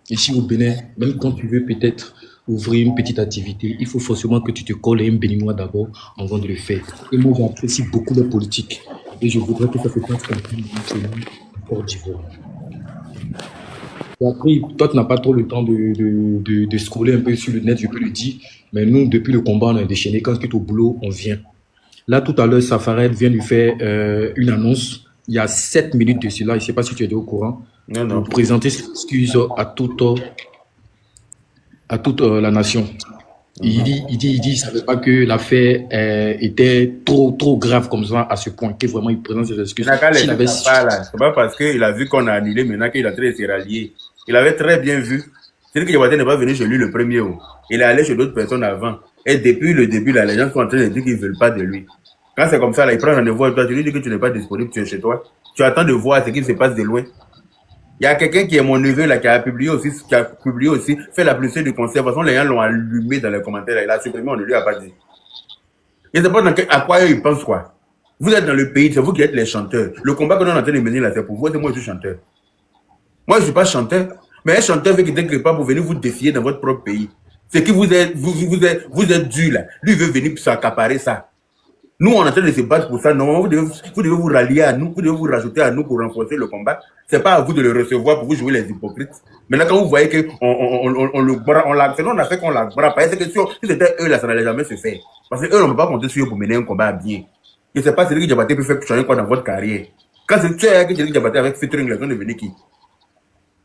Ici au Bénin, même quand tu veux peut-être ouvrir une petite activité, il faut forcément que tu te colles à un Béninois d'abord avant de le faire. Et moi, j'apprécie beaucoup la politique. Et je voudrais que ça se passe comme ça chez nous, en Côte d'Ivoire. Et après, toi, tu n'as pas trop le temps de scroller un peu sur le net, je peux le dire. Mais nous, depuis le combat, on a déchaîné. Quand c'est au boulot, on vient. Là, tout à l'heure, Safarel vient de faire une annonce. Il y a 7 minutes de cela. Je ne sais pas si tu es au courant. Non, Pour non. présenter ses excuses à toute la nation. Mhm. Il dit, il savait pas que l'affaire était trop grave comme ça à ce point que vraiment il présente ses Il excuses. n'a qu'à S'il laisser avait, sa part là. C'est pas parce qu'il a vu qu'on a annulé maintenant qu'il est en train de se rallier. Il avait très bien vu. C'est que Diabaté n'est pas venu chez lui le premier. Oh. Il est allé chez d'autres personnes avant. Et depuis le début, là, les gens sont en train de dire qu'ils ne veulent pas de lui. Quand c'est comme ça, là, il prend rendez-vous avec toi, tu lui dis que tu n'es pas disponible, tu es chez toi. Tu attends de voir ce qui se passe de loin. Il y a quelqu'un qui est mon neveu là, qui a publié aussi, fait la publicité du concert. De toute façon, les gens l'ont allumé dans les commentaires. Là. Il a supprimé, on ne lui a pas dit. Je ne sais pas à quoi ils pensent quoi. Vous êtes dans le pays, c'est vous qui êtes les chanteurs. Le combat que nous sommes en train de mener là, c'est pour vous, c'est moi je suis chanteur. Moi, je ne suis pas chanteur, mais un chanteur veut quitter quelque part pour venir vous défier dans votre propre pays. C'est que vous êtes dû là. Lui veut venir s'accaparer ça. Nous, on est en train de se battre pour ça. Non, vous devez vous rallier à nous, vous devez vous rajouter à nous pour renforcer le combat. C'est pas à vous de le recevoir pour vous jouer les hypocrites. Maintenant, quand vous voyez qu'on le bras, on a fait qu'on la bras, parce que si c'était eux, là, ça n'allait jamais se faire. Parce que eux, on ne peut pas compter sur eux pour mener un combat bien. Je ne sais pas si Cédric Diabaté peut faire changer quoi dans votre carrière. Quand c'est que Cédric Diabaté avec featuring, ils sont devenus qui?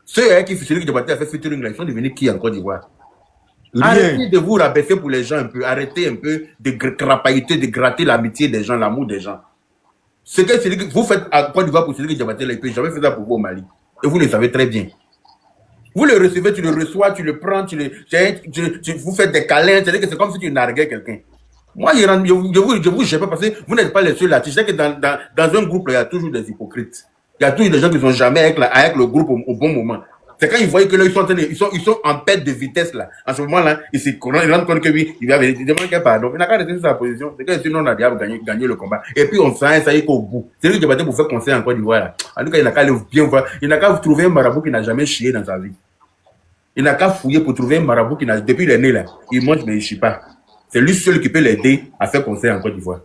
Ceux avec qui Cédric Diabaté a fait featuring, ils sont devenus qui en Côte d'Ivoire? rien. Arrêtez de vous rabaisser pour les gens un peu. Arrêtez un peu de crapahuter, de gratter l'amitié des gens, l'amour des gens. Ce que Cédric, vous faites à Côte d'Ivoire pour Cédric Diabaté, il ne peut jamais faire ça pour vous au Mali. Et vous le savez très bien. Vous le recevez, tu le reçois, tu le prends, vous faites des câlins. C'est-à-dire que c'est comme si tu narguais quelqu'un. Moi, je vous gère pas parce que vous n'êtes pas les seuls là. Tu sais que dans un groupe, là, il y a toujours des hypocrites. Il y a toujours des gens qui ne sont jamais avec le groupe au bon moment. C'est quand ils voient que là, ils sont en perte de vitesse là. En ce moment-là, ils rendent compte que oui, il va venir. Ils demandent pardon. Il n'a qu'à rester sur sa position. C'est que sinon, on a déjà gagné le combat. Et puis, on sent ça y est qu'au bout. C'est lui qui a battu pour faire conseil en Côte d'Ivoire là. En tout cas, il n'a qu'à aller bien voir. Il n'a qu'à trouver un marabout qui n'a jamais chié dans sa vie. Il n'a qu'à fouiller pour trouver un marabout qui n'a, depuis il est né là, il mange mais il ne chie pas. C'est lui seul qui peut l'aider à faire conseil en Côte d'Ivoire.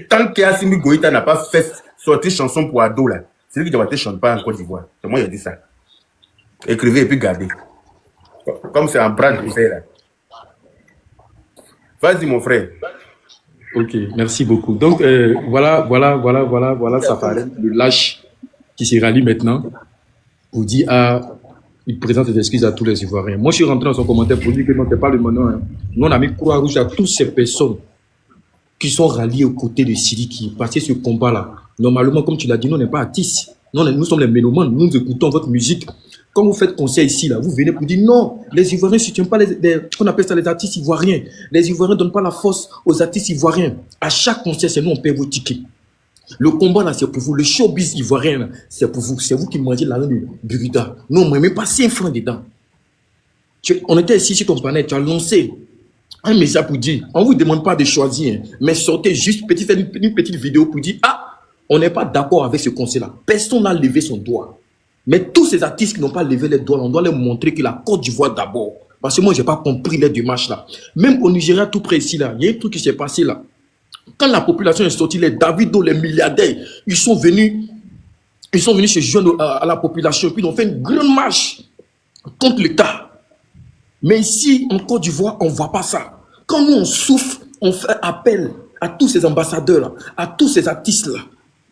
Tant qu'Assimi Goïta n'a pas fait sortir chanson pour ado là, c'est lui qui doit te chanter pas en Côte d'Ivoire. C'est moi qui ai dit ça. Écrivez et puis gardez. Comme c'est en bras de fer là. Vas-y mon frère. Ok, merci beaucoup. Donc, voilà, Safarel, le lâche qui se rallie maintenant pour dire il présente ses excuses à tous les Ivoiriens. Moi, je suis rentré dans son commentaire pour dire que non, c'est pas le moment. Hein. Nous, on a mis Croix-Rouge à toutes ces personnes qui sont ralliés aux côtés de Sidi qui passaient ce combat-là. Normalement, comme tu l'as dit, nous, on n'est pas artistes. Nous sommes les mélomanes. Nous écoutons votre musique. Quand vous faites conseil ici, là, vous venez pour dire non, les Ivoiriens ne soutiennent pas qu'on appelle ça les artistes ivoiriens. Les Ivoiriens ne donnent pas la force aux artistes ivoiriens. À chaque concert, c'est nous, on paie vos tickets. Le combat, là, c'est pour vous. Le showbiz ivoirien, là, c'est pour vous. C'est vous qui mangez l'argent de Burida. Nous, on ne met même pas 5 francs dedans. On était ici sur ton panel, tu as lancé un message pour dire, on ne vous demande pas de choisir, mais sortez juste une petite vidéo pour dire, on n'est pas d'accord avec ce conseil-là. Personne n'a levé son doigt. Mais tous ces artistes qui n'ont pas levé les doigts, on doit leur montrer que la Côte d'Ivoire d'abord. Parce que moi, je n'ai pas compris les démarches là. Même au Nigeria, tout près ici, là, il y a un truc qui s'est passé là. Quand la population est sortie, les Davido, les milliardaires, ils sont venus se joindre à la population. Puis ils ont fait une grande marche contre l'État. Mais ici, en Côte d'Ivoire, on ne voit pas ça. Quand nous, on souffre, on fait appel à tous ces ambassadeurs-là, à tous ces artistes-là,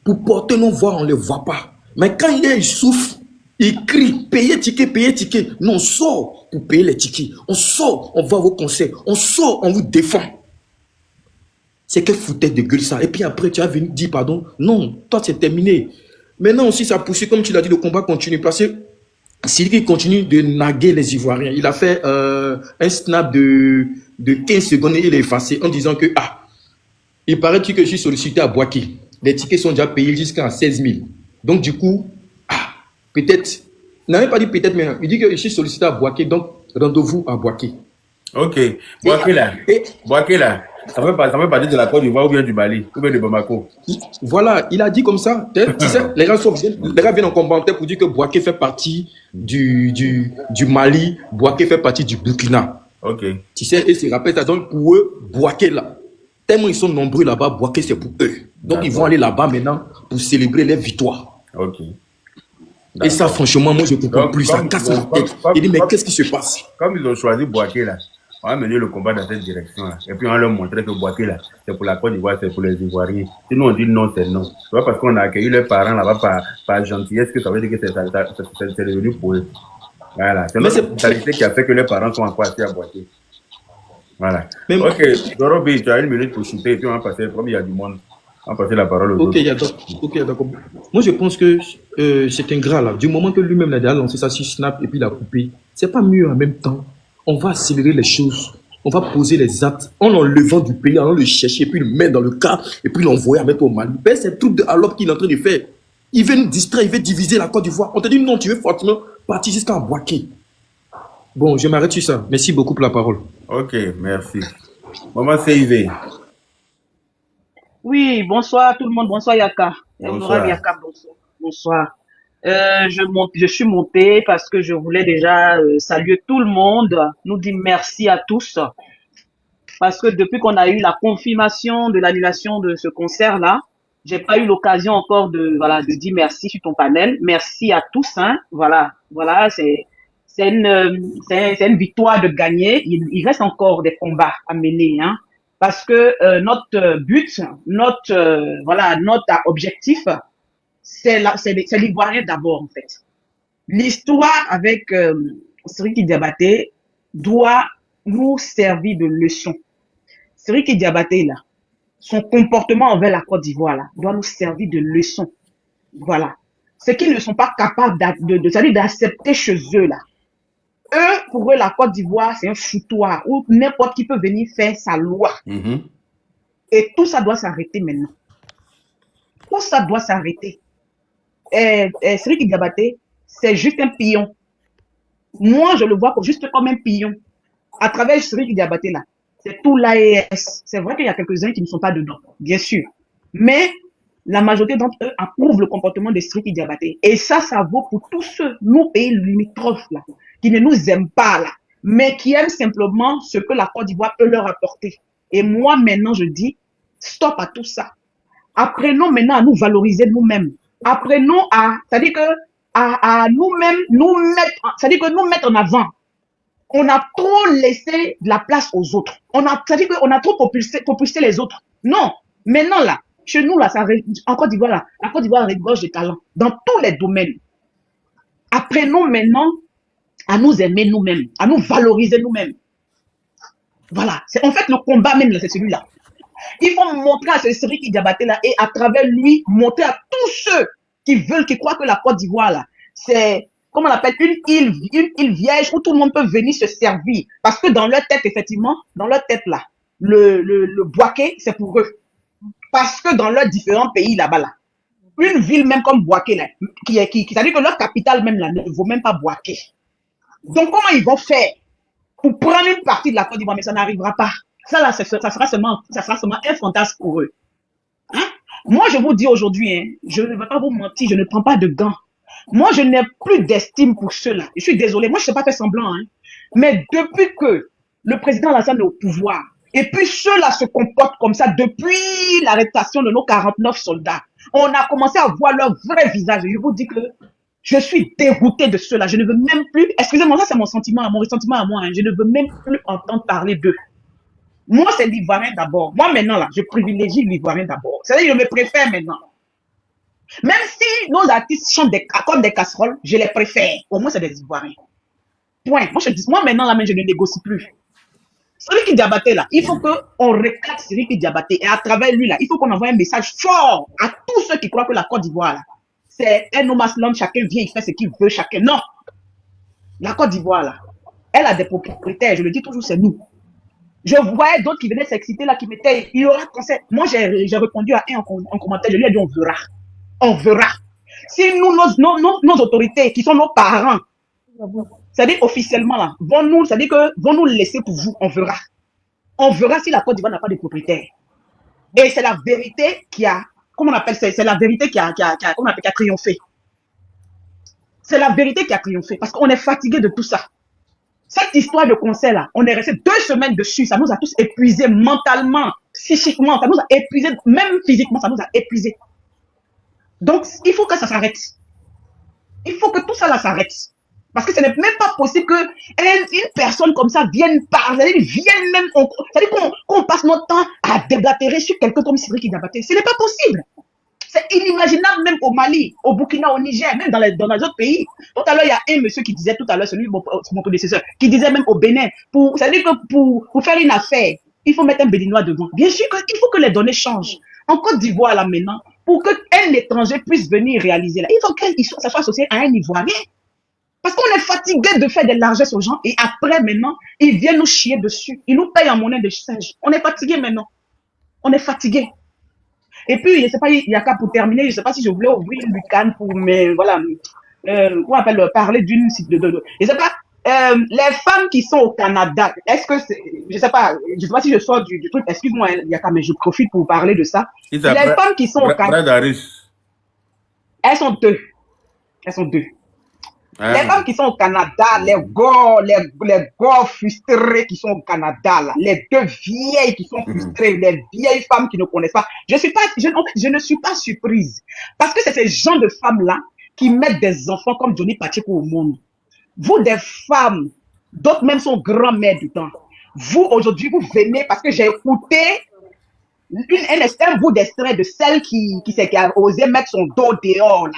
pour porter nos voix, on ne les voit pas. Mais quand ils souffrent, ils crient, payez ticket. Nous, on sort pour payer les tickets. On sort, on voit vos conseils. On sort, on vous défend. C'est quelle foutaise de gueule ça. Et puis après, tu as venu dire pardon. Non, toi, c'est terminé. Maintenant aussi, ça poursuit, comme tu l'as dit, le combat continue. Parce que Sylvie continue de naguer les Ivoiriens. Il a fait un snap de 15 secondes et il est effacé en disant que, il paraît que je suis sollicité à Boaké. Les tickets sont déjà payés jusqu'à 16 000. Donc, du coup, peut-être, il n'avait pas dit peut-être, mais il dit que je suis sollicité à Boaké. Donc, rendez-vous à Boaké. Ok. Boaké là. Ça fait partie de la Côte d'Ivoire ou bien du Mali, ou bien de Bamako. Voilà, il a dit comme ça. Tu sais, les gars viennent en commentaire pour dire que Bouaké fait partie du Mali, Bouaké fait partie du Burkina. Ok, Tu sais, et se rappelle, donc pour eux, Bouaké là, tellement ils sont nombreux là-bas, Bouaké c'est pour eux. Donc ils vont d'accord. aller là-bas maintenant pour célébrer les victoires. Ok, Et ça, d'accord. franchement, moi je ne comprends Donc, plus, ça casse la tête. Il dit, mais qu'est-ce qui se passe? comme ils ont choisi Boaké là, on va mener le combat dans cette direction là. Et puis on va leur montrer que Boaké là, c'est pour la Côte d'Ivoire, c'est pour les Ivoiriens. Si nous on dit non, c'est non. C'est pas parce qu'on a accueilli leurs parents là-bas par gentillesse que ça veut dire que c'est devenu pour eux. Voilà, c'est Mais notre c'est. mentalité qui a fait que les parents sont encore assis à Boaké. Voilà. Même, Ok, Dorobi, tu as une minute pour chuter et puis on va passer, comme il y a du monde, on va passer la parole aux ok, autres. ok, d'accord. Moi je pense que c'est ingrat là. Du moment que lui-même il a déjà lancé ça sur Snap et puis il a coupé, c'est pas mieux en même temps. On va accélérer les choses. On va poser les actes en l'enlevant du pays, en le chercher, et puis le mettre dans le cas, et puis l'envoyer à mettre au Mali. Ben, c'est le truc de Alop qu'il est en train de faire. Il veut nous distraire, il veut diviser la Côte d'Ivoire. On te dit non, tu veux forcément partir jusqu'à Boaké. Bon, je m'arrête sur ça. Merci beaucoup pour la parole. Ok, merci. Maman CIV, Oui, bonsoir tout le monde, bonsoir Yaka. Honorable bonsoir. Yaka, bonsoir. Bonsoir. Je suis montée parce que je voulais déjà saluer tout le monde, nous dire merci à tous, parce que depuis qu'on a eu la confirmation de l'annulation de ce concert-là, j'ai pas eu l'occasion encore de dire merci sur ton panel. Merci à tous, hein. Voilà, c'est une victoire de gagner. Il reste encore des combats à mener, hein. Parce que notre but, notre objectif, c'est l'Ivoirien d'abord en fait. L'histoire avec Siriki Diabaté doit nous servir de leçon. Siriki Diabaté là, son comportement envers la Côte d'Ivoire là, doit nous servir de leçon. Voilà. C'est qu'ils ne sont pas capables d'accepter chez eux là. Eux, pour eux, la Côte d'Ivoire, c'est un foutoir où n'importe qui peut venir faire sa loi. Mhm. Et tout ça doit s'arrêter maintenant. Tout ça doit s'arrêter. Siriki Diabaté, c'est juste un pion. Moi, je le vois juste comme un pion. À travers Siriki Diabaté, là, c'est tout l'AES. C'est vrai qu'il y a quelques-uns qui ne sont pas dedans, bien sûr. Mais la majorité d'entre eux approuvent le comportement de Siriki Diabaté. Et ça vaut pour tous ceux, nos pays limitrophes, là, qui ne nous aiment pas, là, mais qui aiment simplement ce que la Côte d'Ivoire peut leur apporter. Et moi, maintenant, je dis, stop à tout ça. Apprenons maintenant à nous valoriser nous-mêmes. Apprenons c'est-à-dire que, à nous-mêmes, c'est-à-dire que nous mettre en avant. On a trop laissé de la place aux autres. C'est-à-dire qu'on a trop propulsé les autres. Non. Maintenant, là, chez nous, là, en Côte d'Ivoire, là, la Côte d'Ivoire regorge de talents dans tous les domaines. Apprenons maintenant à nous aimer nous-mêmes, à nous valoriser nous-mêmes. Voilà. En fait, le combat même, là, c'est celui-là. Il faut montrer à ce Siriki Diabaté là et à travers lui, montrer à tous ceux qui croient que la Côte d'Ivoire là, c'est, comment on appelle, une île vierge où tout le monde peut venir se servir. Parce que dans leur tête, effectivement, dans leur tête là, le Boaké, c'est pour eux. Parce que dans leurs différents pays là-bas là, une ville même comme Boaké là, c'est-à-dire que leur capitale même là ne vaut même pas Boaké. Donc comment ils vont faire pour prendre une partie de la Côte d'Ivoire, mais ça n'arrivera pas. Ça là, ça sera seulement un fantasme pour eux. Hein? Moi, je vous dis aujourd'hui, hein, je ne vais pas vous mentir, je ne prends pas de gants. Moi, je n'ai plus d'estime pour ceux-là. Je suis désolé, moi, je ne sais pas faire semblant. Hein. Mais depuis que le président Alassane est au pouvoir, et puis ceux-là se comportent comme ça depuis l'arrestation de nos 49 soldats, on a commencé à voir leur vrai visage. Et je vous dis que je suis dégoûté de ceux-là. Je ne veux même plus, excusez-moi, ça c'est mon ressentiment à moi. Hein. Je ne veux même plus entendre parler d'eux. Moi, c'est l'Ivoirien d'abord. Moi, maintenant, là, je privilégie l'Ivoirien d'abord. C'est-à-dire, je me préfère maintenant. Même si nos artistes chantent comme des casseroles, je les préfère. Au moins, c'est des Ivoiriens. Point. Moi, maintenant, là, mais je ne négocie plus. Siriki Diabaté, là, il faut qu'on recadre Siriki Diabaté. Et à travers lui, là, il faut qu'on envoie un message fort à tous ceux qui croient que la Côte d'Ivoire, là, c'est un no man's land, chacun vient, il fait ce qu'il veut, chacun. Non. La Côte d'Ivoire, là, elle a des propriétaires. Je le dis toujours, c'est nous. Je voyais d'autres qui venaient s'exciter là, qui mettaient, il y aura concert. Moi, j'ai répondu à un en commentaire, je lui ai dit, on verra. On verra. Si nous, nos autorités, qui sont nos parents, c'est-à-dire officiellement là, vont nous laisser pour vous, on verra. on verra si la Côte d'Ivoire n'a pas de propriétaire. Et c'est la vérité qui a, comment on appelle ça, c'est la vérité qui a triomphé. C'est la vérité qui a triomphé parce qu'on est fatigué de tout ça. Cette histoire de concert là, on est resté 2 semaines dessus, ça nous a tous épuisés mentalement, psychiquement, ça nous a épuisés, même physiquement, ça nous a épuisés. Donc, il faut que ça s'arrête. Il faut que tout ça là s'arrête. Parce que ce n'est même pas possible qu'une personne comme ça vienne parler, vienne même, c'est-à-dire qu'on passe notre temps à déblatérer sur quelqu'un comme Sidiki Diabaté. Ce n'est pas possible. C'est inimaginable même au Mali, au Burkina, au Niger, même dans les autres pays. Tout à l'heure, il y a un monsieur qui disait, tout à l'heure, celui mon prédécesseur, qui disait même au Bénin, c'est-à-dire que pour faire une affaire, il faut mettre un Béninois devant. Bien sûr qu'il faut que les données changent. En Côte d'Ivoire, là, maintenant, pour qu'un étranger puisse venir réaliser là, il faut que ça soit associé à un Ivoirien. Parce qu'on est fatigué de faire des largesses aux gens et après, maintenant, ils viennent nous chier dessus. Ils nous payent en monnaie de change. On est fatigué maintenant. On est fatigué. Et puis, je ne sais pas, il y a qu'à pour terminer, je ne sais pas si je voulais ouvrir une lucane pour, mais voilà, on appelle parler d'une site je ne sais pas, les femmes qui sont au Canada, est-ce que c'est, je ne sais pas si je sors du truc, excuse-moi, Yaka, mais je profite pour parler de ça. Les femmes qui sont au Canada, elles sont deux. Elles sont deux. Les femmes qui sont au Canada, les gars frustrés qui sont au Canada, là, les 2 vieilles qui sont frustrées, les vieilles femmes qui ne connaissent pas. En fait, je ne suis pas surprise. Parce que c'est ces gens de femmes-là qui mettent des enfants comme Johnny Pacheco au monde. Vous, des femmes, d'autres même sont grand-mères du temps. Vous, aujourd'hui, vous venez parce que j'ai écouté un bout d'extrait de celle qui a osé mettre son dos dehors, là.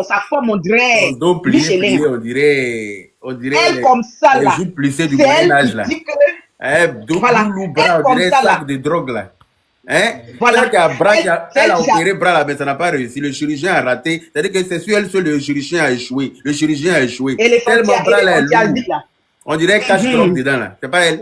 Sa forme, on dirait. Son dos plié, on dirait. Elle, comme ça, là. C'est du Moyen-Âge, là. Voilà. On dirait un sac de drogue, là. Hein? Voilà. Elle a opéré bras là, mais ça n'a pas réussi. Le chirurgien a raté. C'est-à-dire que c'est sur elle seule le chirurgien a échoué. Le chirurgien a échoué. Tellement bras là est lourd. On dirait cache drogue dedans, là. C'est pas elle.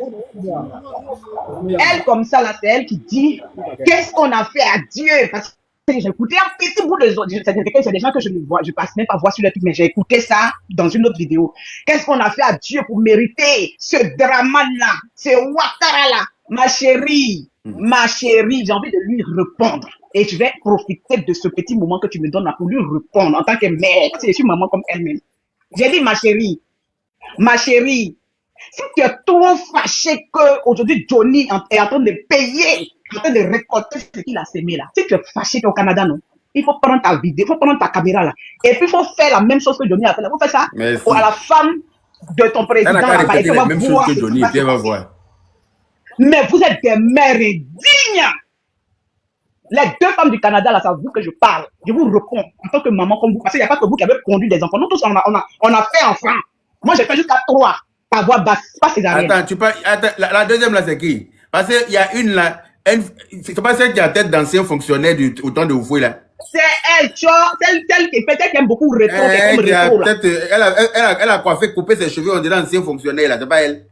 Elle, comme ça, là, c'est elle qui dit qu'est-ce qu'on a fait à Dieu. Parce que j'ai écouté un petit bout de. C'est des gens que je ne vois, je passe même pas voir sur le truc, mais j'ai écouté ça dans une autre vidéo. Qu'est-ce qu'on a fait à Dieu pour mériter ce drama-là, ce Ouattara-là? Ma chérie, j'ai envie de lui répondre. Et je vais profiter de ce petit moment que tu me donnes là pour lui répondre en tant que mère. Je suis maman comme elle-même. J'ai dit, ma chérie, si tu es trop fâché qu'aujourd'hui Johnny est en train de payer, en train de récolter ce qu'il a semé là, si tu es fâché au Canada, non, il faut prendre ta vidéo, il faut prendre ta caméra là, et puis il faut faire la même chose que Johnny a fait là. Il faut faire ça à la femme de ton président. Elle a répété la même chose que Johnny, elle va voir. Mais vous êtes des mères indignes. Les 2 femmes du Canada, là, c'est à vous que je parle. Je vous réponds en tant que maman comme vous, parce qu'il n'y a pas que vous qui avez conduit des enfants. Nous tous, on a fait enfant. Moi, j'ai fait jusqu'à 3 par voie basse, pas césarienne. Attends, la deuxième là, c'est qui? Parce qu'il y a une là, c'est pas celle qui a tête d'ancien fonctionnaire au temps de Oufoué là. C'est elle, celle qui peut-être aime beaucoup rétro, elle a coiffé, coupé ses cheveux, on dirait ancien fonctionnaire là, c'est pas elle.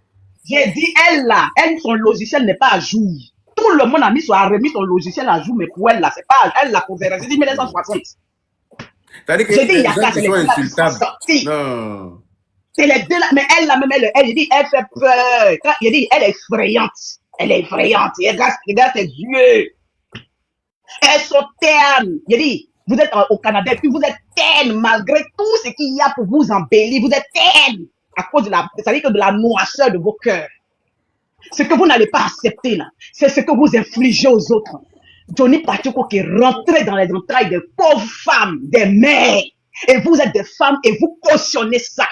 J'ai dit, elle là, son logiciel n'est pas à jour. Tout le monde a remis son logiciel à jour, mais pour elle là, c'est pas elle là pour verser. J'ai dit 1960. C'est-à-dire que j'ai dit, il y a ça, c'est insultable. Non. C'est les 2 là, mais elle là, même elle dit, elle fait peur. Il dit, elle est effrayante. Elle est effrayante. Regarde ses yeux. Elles sont ternes. Il dit, vous êtes au Canada, puis vous êtes ternes, malgré tout ce qu'il y a pour vous embellir. Vous êtes ternes. À cause de la noirceur de vos cœurs. Ce que vous n'allez pas accepter là, c'est ce que vous infligez aux autres. Johnny Pacheco qui est rentré dans les entrailles des pauvres femmes, des mères. Et vous êtes des femmes et vous cautionnez ça.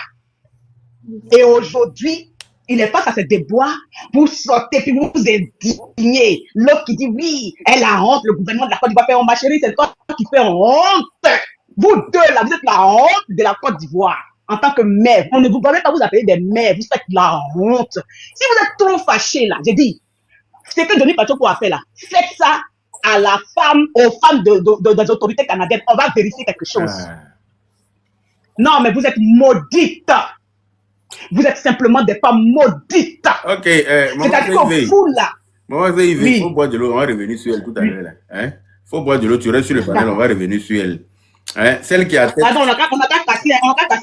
Et aujourd'hui, il est face à ce déboire, vous sortez puis vous vous indignez. L'autre qui dit oui, elle a honte, le gouvernement de la Côte d'Ivoire fait honte. Ma chérie, c'est toi qui fait honte. Vous 2 là, vous êtes la honte de la Côte d'Ivoire. En tant que mère, on ne vous permet pas vous appeler des mères, vous faites la honte. Si vous êtes trop fâchés là, j'ai dit, ce que Johnny Pacheco a fait là, faites ça à la femme, aux femmes des autorités canadiennes. On va vérifier quelque chose. Non, mais vous êtes maudites. Vous êtes simplement des femmes maudites. Ok, c'est-à-dire qu'on fout là. Maman, il faut boire de l'eau, on va revenir sur elle tout à l'heure là. Hein? Faut boire de l'eau, tu restes sur le panel, on va revenir sur elle. Hein? Celle qui a tête... Attends, on a qu'à casser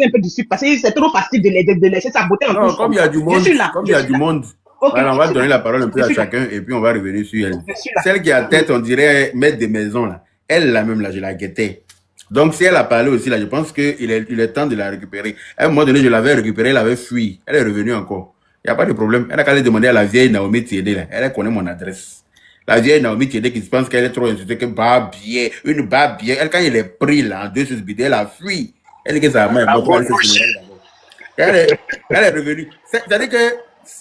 un peu du sucre parce que c'est trop facile de laisser sa beauté en non, comme il y a du monde, comme il y a du monde, Ok, Voilà, on je va suis donner là. la parole un peu Je à suis là. chacun et puis on va revenir sur elle. Je suis là. Celle qui a tête, on dirait maître des maisons, là. Elle, là même, là, je la guettais. Donc, si elle a parlé aussi, là, je pense qu'il est temps de la récupérer. À un moment donné, je l'avais récupérée, elle avait fui. Elle est revenue encore. Il n'y a pas de problème. Elle a qu'à aller demander à la vieille Naomi Tiédé, là. Elle connaît mon adresse. La vieille Naomi Tiédé qui se pense qu'elle est trop insultée, que bah bien, une bah bien. Elle, quand il est pris, là, en deux sur ce bidé, elle a fui. Elle dit que sa mère est morte, elle s'est funéraire d'abord. Elle est revenue. C'est-à-dire que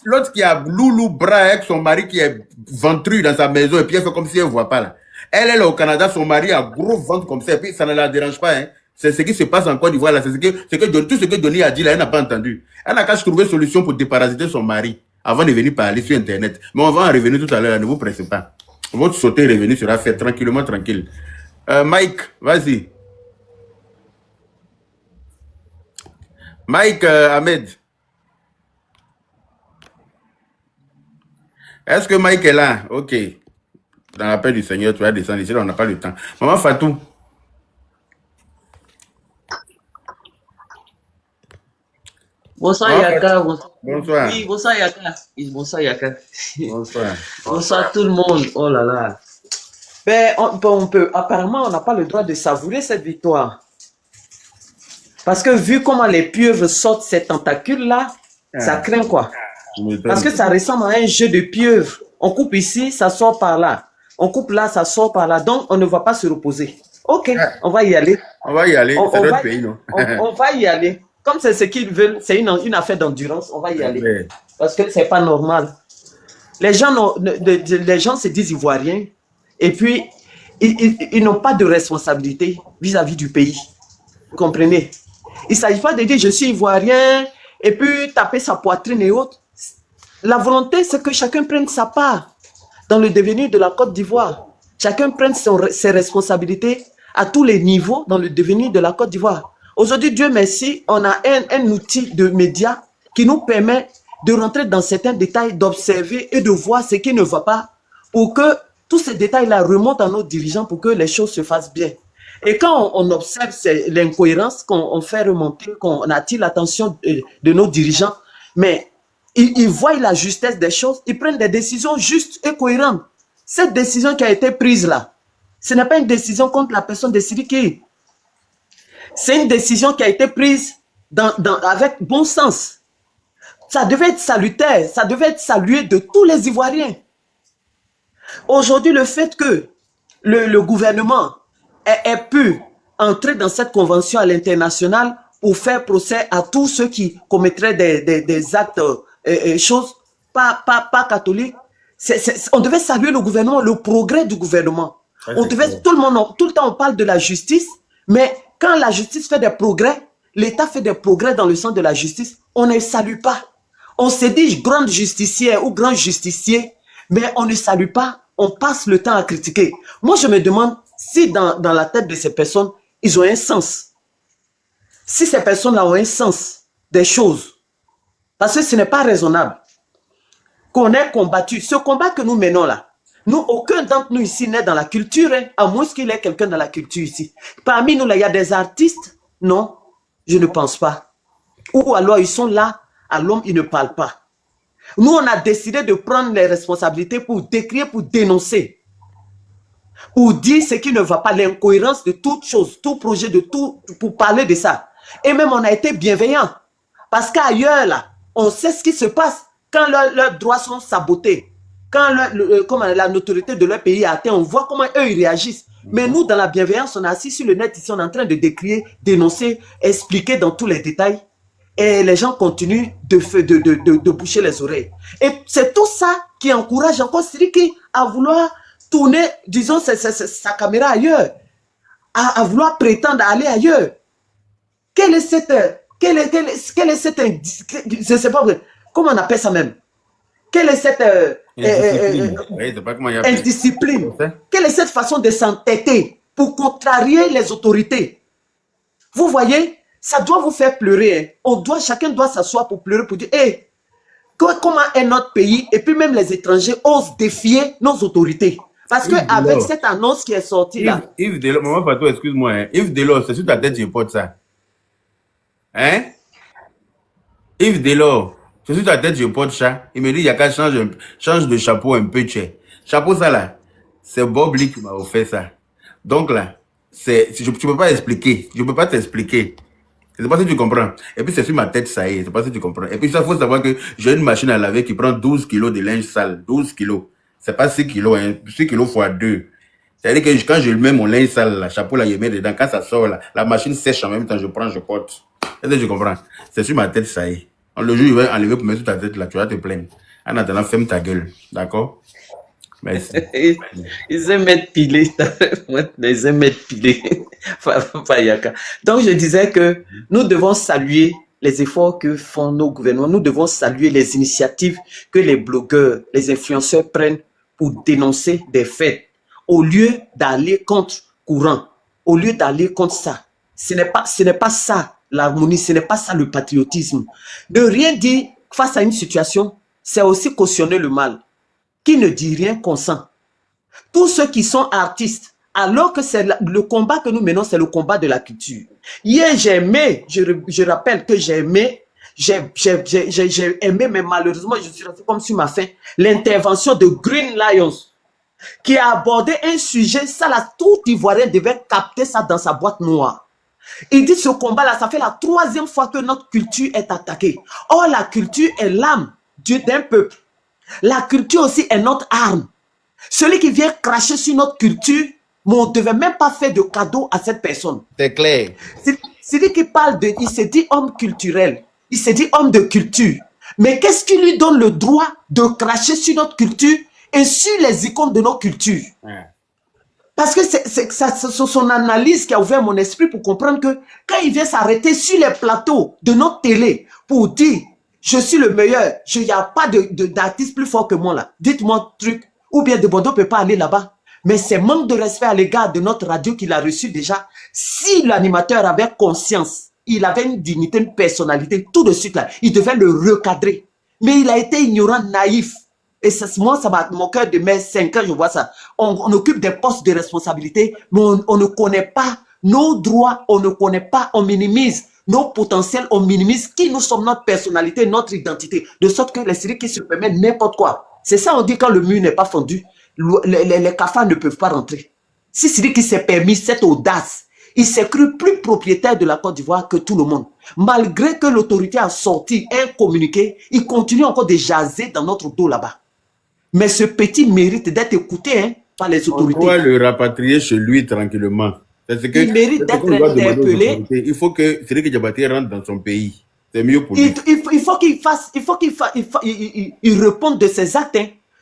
l'autre qui a loulou bras avec son mari qui est ventru dans sa maison et puis elle fait comme si elle ne voit pas là. Elle est au Canada, son mari a gros ventre comme ça et puis ça ne la dérange pas. Hein. C'est ce qui se passe en Côte d'Ivoire là. Tout ce que Denis a dit là, elle n'a pas entendu. Elle n'a qu'à trouver solution pour déparasiter son mari avant de venir parler sur Internet. Mais on va en revenir tout à l'heure, ne vous pressez pas. Votre sauté revenu sera fait tranquillement, tranquille. Mike, vas-y. Mike Ahmed. Est-ce que Mike est là? Ok. Dans la paix du Seigneur, tu vas descendre ici, là, on n'a pas le temps. Maman Fatou. Bonsoir Maman Yaka, Fatou. bonsoir. Bonsoir. Oui, bonsoir Yaka. Oui, bonsoir Yaka. Bonsoir. Bonsoir tout le monde. Oh là là. Ben, apparemment, on n'a pas le droit de savourer cette victoire. Parce que vu comment les pieuvres sortent ces tentacules-là, ça craint quoi. Parce que ça ressemble à un jeu de pieuvres. On coupe ici, ça sort par là. On coupe là, ça sort par là. Donc, on ne va pas se reposer. Ok, on va y aller. On va y aller, c'est notre pays, non? On va y aller. Comme c'est ce qu'ils veulent, c'est une affaire d'endurance, on va y aller. Ouais. Parce que c'est pas normal. Les gens se disent ivoiriens et puis ils n'ont pas de responsabilité vis-à-vis du pays. Vous comprenez? Il ne s'agit pas de dire je suis ivoirien et puis taper sa poitrine et autres. La volonté, c'est que chacun prenne sa part dans le devenir de la Côte d'Ivoire. Chacun prenne ses responsabilités à tous les niveaux dans le devenir de la Côte d'Ivoire. Aujourd'hui, Dieu merci, on a un outil de médias qui nous permet de rentrer dans certains détails, d'observer et de voir ce qui ne va pas pour que tous ces détails-là remontent à nos dirigeants pour que les choses se fassent bien. Et quand on observe l'incohérence, qu'on fait remonter, qu'on attire l'attention de nos dirigeants, mais ils voient la justesse des choses, ils prennent des décisions justes et cohérentes. Cette décision qui a été prise là, ce n'est pas une décision contre la personne de Sidiki. C'est une décision qui a été prise avec bon sens. Ça devait être salutaire, ça devait être salué de tous les Ivoiriens. Aujourd'hui, le fait que le gouvernement ait pu entrer dans cette convention à l'international pour faire procès à tous ceux qui commettraient des actes, choses pas catholiques, on devait saluer le gouvernement, le progrès du gouvernement. On devait, tout le temps on parle de la justice, mais quand la justice fait des progrès, l'État fait des progrès dans le sens de la justice, on ne salue pas. On se dit grande justicière ou grand justicier, mais on ne salue pas, on passe le temps à critiquer. Moi, je me demande si dans la tête de ces personnes, ils ont un sens. Si ces personnes-là ont un sens des choses, parce que ce n'est pas raisonnable qu'on ait combattu. Ce combat que nous menons là, nous, aucun d'entre nous ici n'est dans la culture, hein, à moins qu'il y ait quelqu'un dans la culture ici. Parmi nous, là, il y a des artistes. Non, je ne pense pas. Ou alors, ils sont là, à l'homme, ils ne parlent pas. Nous, on a décidé de prendre les responsabilités pour décrire, pour dénoncer. Pour dire ce qui ne va pas, l'incohérence de toute chose, tout projet, de tout, pour parler de ça. Et même, on a été bienveillants. Parce qu'ailleurs, là, on sait ce qui se passe quand leurs droits sont sabotés. Quand la notoriété de leur pays est atteinte, on voit comment eux, ils réagissent. Mais nous, dans la bienveillance, on est assis sur le net, ici, on est en train de décrire, dénoncer, expliquer dans tous les détails. Et les gens continuent de boucher les oreilles. Et c'est tout ça qui encourage encore Sidiki à vouloir tourner, disons, sa caméra ailleurs. À vouloir prétendre aller ailleurs. Quelle est cette je sais pas, comment on appelle ça même? Quelle est cette indiscipline? Quelle est cette façon de s'entêter pour contrarier les autorités? Vous voyez, ça doit vous faire pleurer. Hein. Chacun doit s'asseoir pour pleurer, pour dire, hey, comment est notre pays? Et puis même les étrangers osent défier nos autorités. Parce qu'avec cette annonce qui est sortie là... Yves Delors, maman Fatou, excuse-moi. Hein. Yves Delors, c'est sur ta tête, je porte ça. Hein? Yves Delors, C'est sur ta tête, je porte ça. Il me dit, il y a qu'à change de chapeau un peu, tu sais. Chapeau, ça là, c'est Bob Lee qui m'a offert ça. Donc là, tu peux pas expliquer. Je peux pas t'expliquer. C'est pas si tu comprends. Et puis c'est sur ma tête, ça y est. C'est pas si tu comprends. Et puis ça, faut savoir que j'ai une machine à laver qui prend 12 kilos de linge sale. 12 kilos. C'est pas 6 kilos, hein. 6 kilos fois 2. C'est-à-dire que quand je mets mon linge sale, la chapeau là, je mets dedans. Quand ça sort là, la machine sèche en même temps, je prends, je porte. Est-ce que tu comprends? C'est sur ma tête, ça y est. Le jour, il va enlever pour mettre sur ta tête là, tu vas te plaindre. En attendant, ferme ta gueule. D'accord? Merci. Ils aiment être pilés. Ils aiment être pilés. Fayaka. Donc, je disais que nous devons saluer les efforts que font nos gouvernements. Nous devons saluer les initiatives que les blogueurs, les influenceurs prennent pour dénoncer des faits. Au lieu d'aller contre courant, au lieu d'aller contre ça. Ce n'est pas ça l'harmonie, ce n'est pas ça le patriotisme. De rien dire face à une situation, c'est aussi cautionner le mal. Qui ne dit rien consent. Tous ceux qui sont artistes, alors que c'est le combat que nous menons, c'est le combat de la culture. Hier, j'ai aimé, je rappelle que j'ai aimé, mais malheureusement, je suis resté comme sur ma faim, l'intervention de Green Lions, qui a abordé un sujet, ça là, tout Ivoirien devait capter ça dans sa boîte noire. Il dit ce combat-là, ça fait la 3e fois que notre culture est attaquée. Or, la culture est l'âme d'un peuple. La culture aussi est notre arme. Celui qui vient cracher sur notre culture, mais on ne devait même pas faire de cadeau à cette personne. C'est clair. C'est lui qui parle de... Il s'est dit homme culturel. Il s'est dit homme de culture. Mais qu'est-ce qui lui donne le droit de cracher sur notre culture et sur les icônes de nos cultures? Ouais. Parce que c'est son analyse qui a ouvert mon esprit pour comprendre que quand il vient s'arrêter sur les plateaux de notre télé pour dire je suis le meilleur, il n'y a pas d'artiste plus fort que moi là. Dites-moi un truc. Ou bien de Bondo ne peut pas aller là-bas. Mais c'est manque de respect à l'égard de notre radio qu'il a reçu déjà. Si l'animateur avait conscience, il avait une dignité, une personnalité, tout de suite là, il devait le recadrer. Mais il a été ignorant, naïf. Et ça, moi, ça m'a, mon cœur de mes 5 ans, je vois ça. On occupe des postes de responsabilité, mais on ne connaît pas nos droits, on ne connaît pas, on minimise nos potentiels, on minimise qui nous sommes, notre personnalité, notre identité, de sorte que les séries qui se permettent n'importe quoi. C'est ça, on dit quand le mur n'est pas fendu, les cafards ne peuvent pas rentrer. Si c'est lui qui s'est permis cette audace, il s'est cru plus propriétaire de la Côte d'Ivoire que tout le monde. Malgré que l'autorité a sorti un communiqué, il continue encore de jaser dans notre dos là-bas. Mais ce petit mérite d'être écouté par les autorités. On doit le rapatrier chez lui tranquillement. Il mérite d'être interpellé. Il faut que Sidiki Diabaté rentre dans son pays. C'est mieux pour lui. Il faut qu'il réponde de ses actes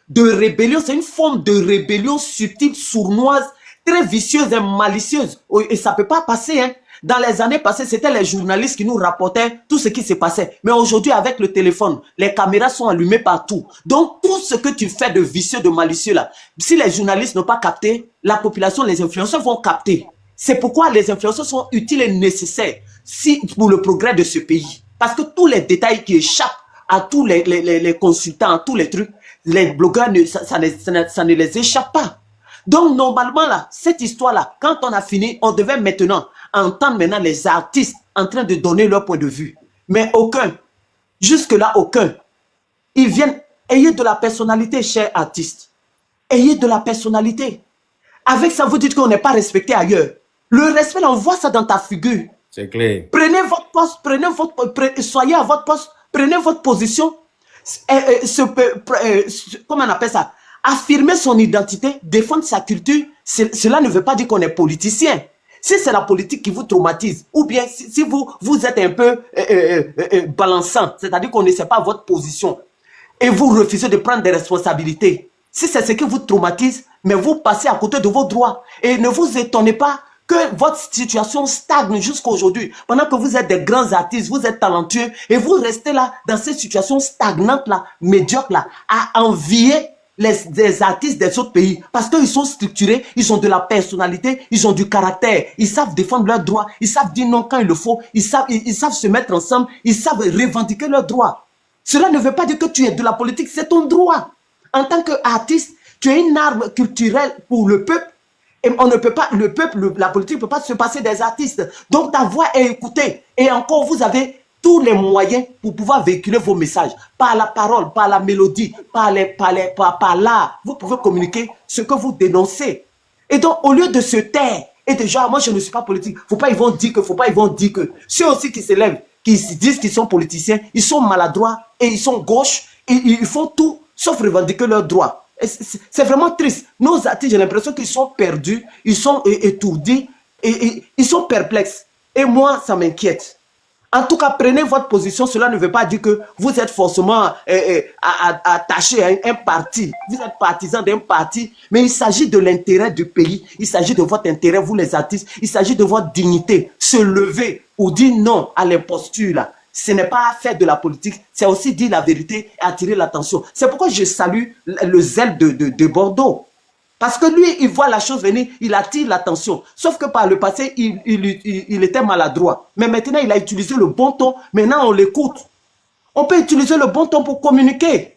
de rébellion. C'est une forme de rébellion subtile, sournoise, très vicieuse et malicieuse. Et ça ne peut pas passer. Dans les années passées, c'était les journalistes qui nous rapportaient tout ce qui se passait. Mais aujourd'hui, avec le téléphone, les caméras sont allumées partout. Donc, tout ce que tu fais de vicieux, de malicieux là, si les journalistes n'ont pas capté, la population, les influenceurs vont capter. C'est pourquoi les influenceurs sont utiles et nécessaires pour le progrès de ce pays. Parce que tous les détails qui échappent à tous les consultants, à tous les trucs, les blogueurs, ça ne les échappe pas. Donc, normalement, là, cette histoire-là, quand on a fini, on devait maintenant entendre les artistes en train de donner leur point de vue. Mais aucun, jusque-là, aucun. Ils viennent, ayez de la personnalité, chers artistes. Ayez de la personnalité. Avec ça, vous dites qu'on n'est pas respecté ailleurs. Le respect, on voit ça dans ta figure. C'est clair. Prenez votre poste, soyez à votre poste, prenez votre position. Comment on appelle ça? Affirmer son identité, défendre sa culture, cela ne veut pas dire qu'on est politicien. Si c'est la politique qui vous traumatise, ou bien si vous êtes un peu balançant, c'est-à-dire qu'on ne sait pas votre position, et vous refusez de prendre des responsabilités, si c'est ce qui vous traumatise, mais vous passez à côté de vos droits, et ne vous étonnez pas que votre situation stagne jusqu'à aujourd'hui, pendant que vous êtes des grands artistes, vous êtes talentueux, et vous restez là, dans cette situation stagnante-là, médiocre-là, à envier des artistes des autres pays, parce qu'ils sont structurés, ils ont de la personnalité, ils ont du caractère, ils savent défendre leurs droits, ils savent dire non quand il le faut, ils savent se mettre ensemble, ils savent revendiquer leurs droits. Cela ne veut pas dire que tu es de la politique, c'est ton droit. En tant qu'artiste, tu es une arme culturelle pour le peuple, et on ne peut pas, le peuple, la politique ne peut pas se passer des artistes. Donc ta voix est écoutée. Et encore, vous avez tous les moyens pour pouvoir véhiculer vos messages. Par la parole, par la mélodie, par l'art. Vous pouvez communiquer ce que vous dénoncez. Et donc, au lieu de se taire et de genre, moi je ne suis pas politique, faut pas ils vont dire que. Ceux aussi qui s'élèvent, qui disent qu'ils sont politiciens, ils sont maladroits et ils sont gauches et ils font tout sauf revendiquer leurs droits. C'est vraiment triste. Nos artistes, j'ai l'impression qu'ils sont perdus, ils sont étourdis et ils sont perplexes. Et moi, ça m'inquiète. En tout cas, prenez votre position. Cela ne veut pas dire que vous êtes forcément attaché à un parti. Vous êtes partisan d'un parti, mais il s'agit de l'intérêt du pays. Il s'agit de votre intérêt, vous les artistes. Il s'agit de votre dignité. Se lever ou dire non à l'imposture, là. Ce n'est pas faire de la politique, c'est aussi dire la vérité et attirer l'attention. C'est pourquoi je salue le zèle de Bordeaux. Parce que lui, il voit la chose venir, il attire l'attention. Sauf que par le passé, il était maladroit. Mais maintenant, il a utilisé le bon ton. Maintenant, on l'écoute. On peut utiliser le bon ton pour communiquer.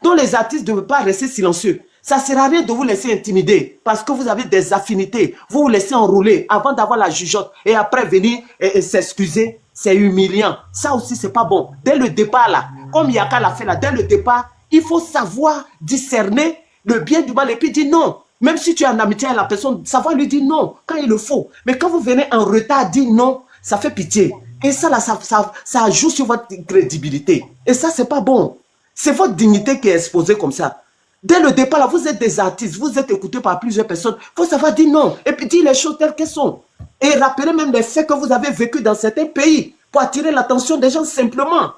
Donc, les artistes ne veulent pas rester silencieux. Ça ne sert à rien de vous laisser intimider parce que vous avez des affinités. Vous vous laissez enrouler avant d'avoir la jugeote et après venir s'excuser. C'est humiliant. Ça aussi, c'est pas bon. Dès le départ, là, comme Yaka l'a fait là, dès le départ, il faut savoir discerner le bien du mal et puis dire non. Même si tu es en amitié avec la personne, savoir lui dire non quand il le faut. Mais quand vous venez en retard dire non, ça fait pitié. Et ça, là, ça joue sur votre crédibilité. Et ça, c'est pas bon. C'est votre dignité qui est exposée comme ça. Dès le départ, là, vous êtes des artistes, vous êtes écoutés par plusieurs personnes. Il faut savoir dire non et puis dire les choses telles qu'elles sont. Et rappeler même les faits que vous avez vécu dans certains pays pour attirer l'attention des gens simplement.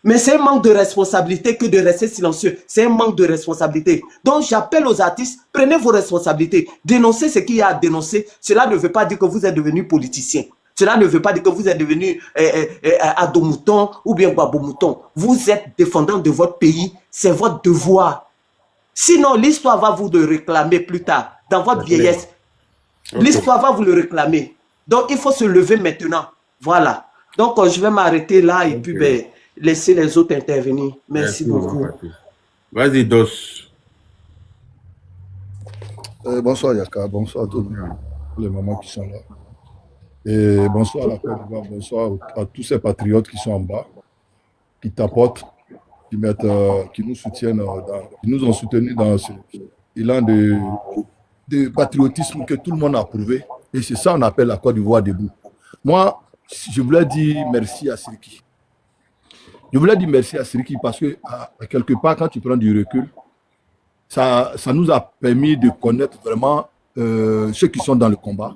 Mais c'est un manque de responsabilité que de rester silencieux. C'est un manque de responsabilité. Donc j'appelle aux artistes, prenez vos responsabilités. Dénoncez ce qu'il y a à dénoncer. Cela ne veut pas dire que vous êtes devenu politicien. Cela ne veut pas dire que vous êtes devenu Adomouton ou bien Babomouton. Vous êtes défendant de votre pays. C'est votre devoir. Sinon, l'histoire va vous le réclamer plus tard, dans votre vieillesse. Okay. L'histoire va vous le réclamer. Donc, il faut se lever maintenant. Voilà. Donc, je vais m'arrêter là et puis laisser les autres intervenir. Merci beaucoup. Vas-y, Dos. Bonsoir, Yaka. Bonsoir à tous les mamans qui sont là. Et bonsoir à la Côte d'Ivoire. Bonsoir à tous ces patriotes qui sont en bas, qui tapotent, qui nous soutiennent, qui nous ont soutenus dans ce élan de patriotisme que tout le monde a approuvé. Et c'est ça qu'on appelle la Côte d'Ivoire debout. Moi, je voulais dire merci à Siriki. Je voulais dire merci à Siriki parce que, quelque part, quand tu prends du recul, ça nous a permis de connaître vraiment ceux qui sont dans le combat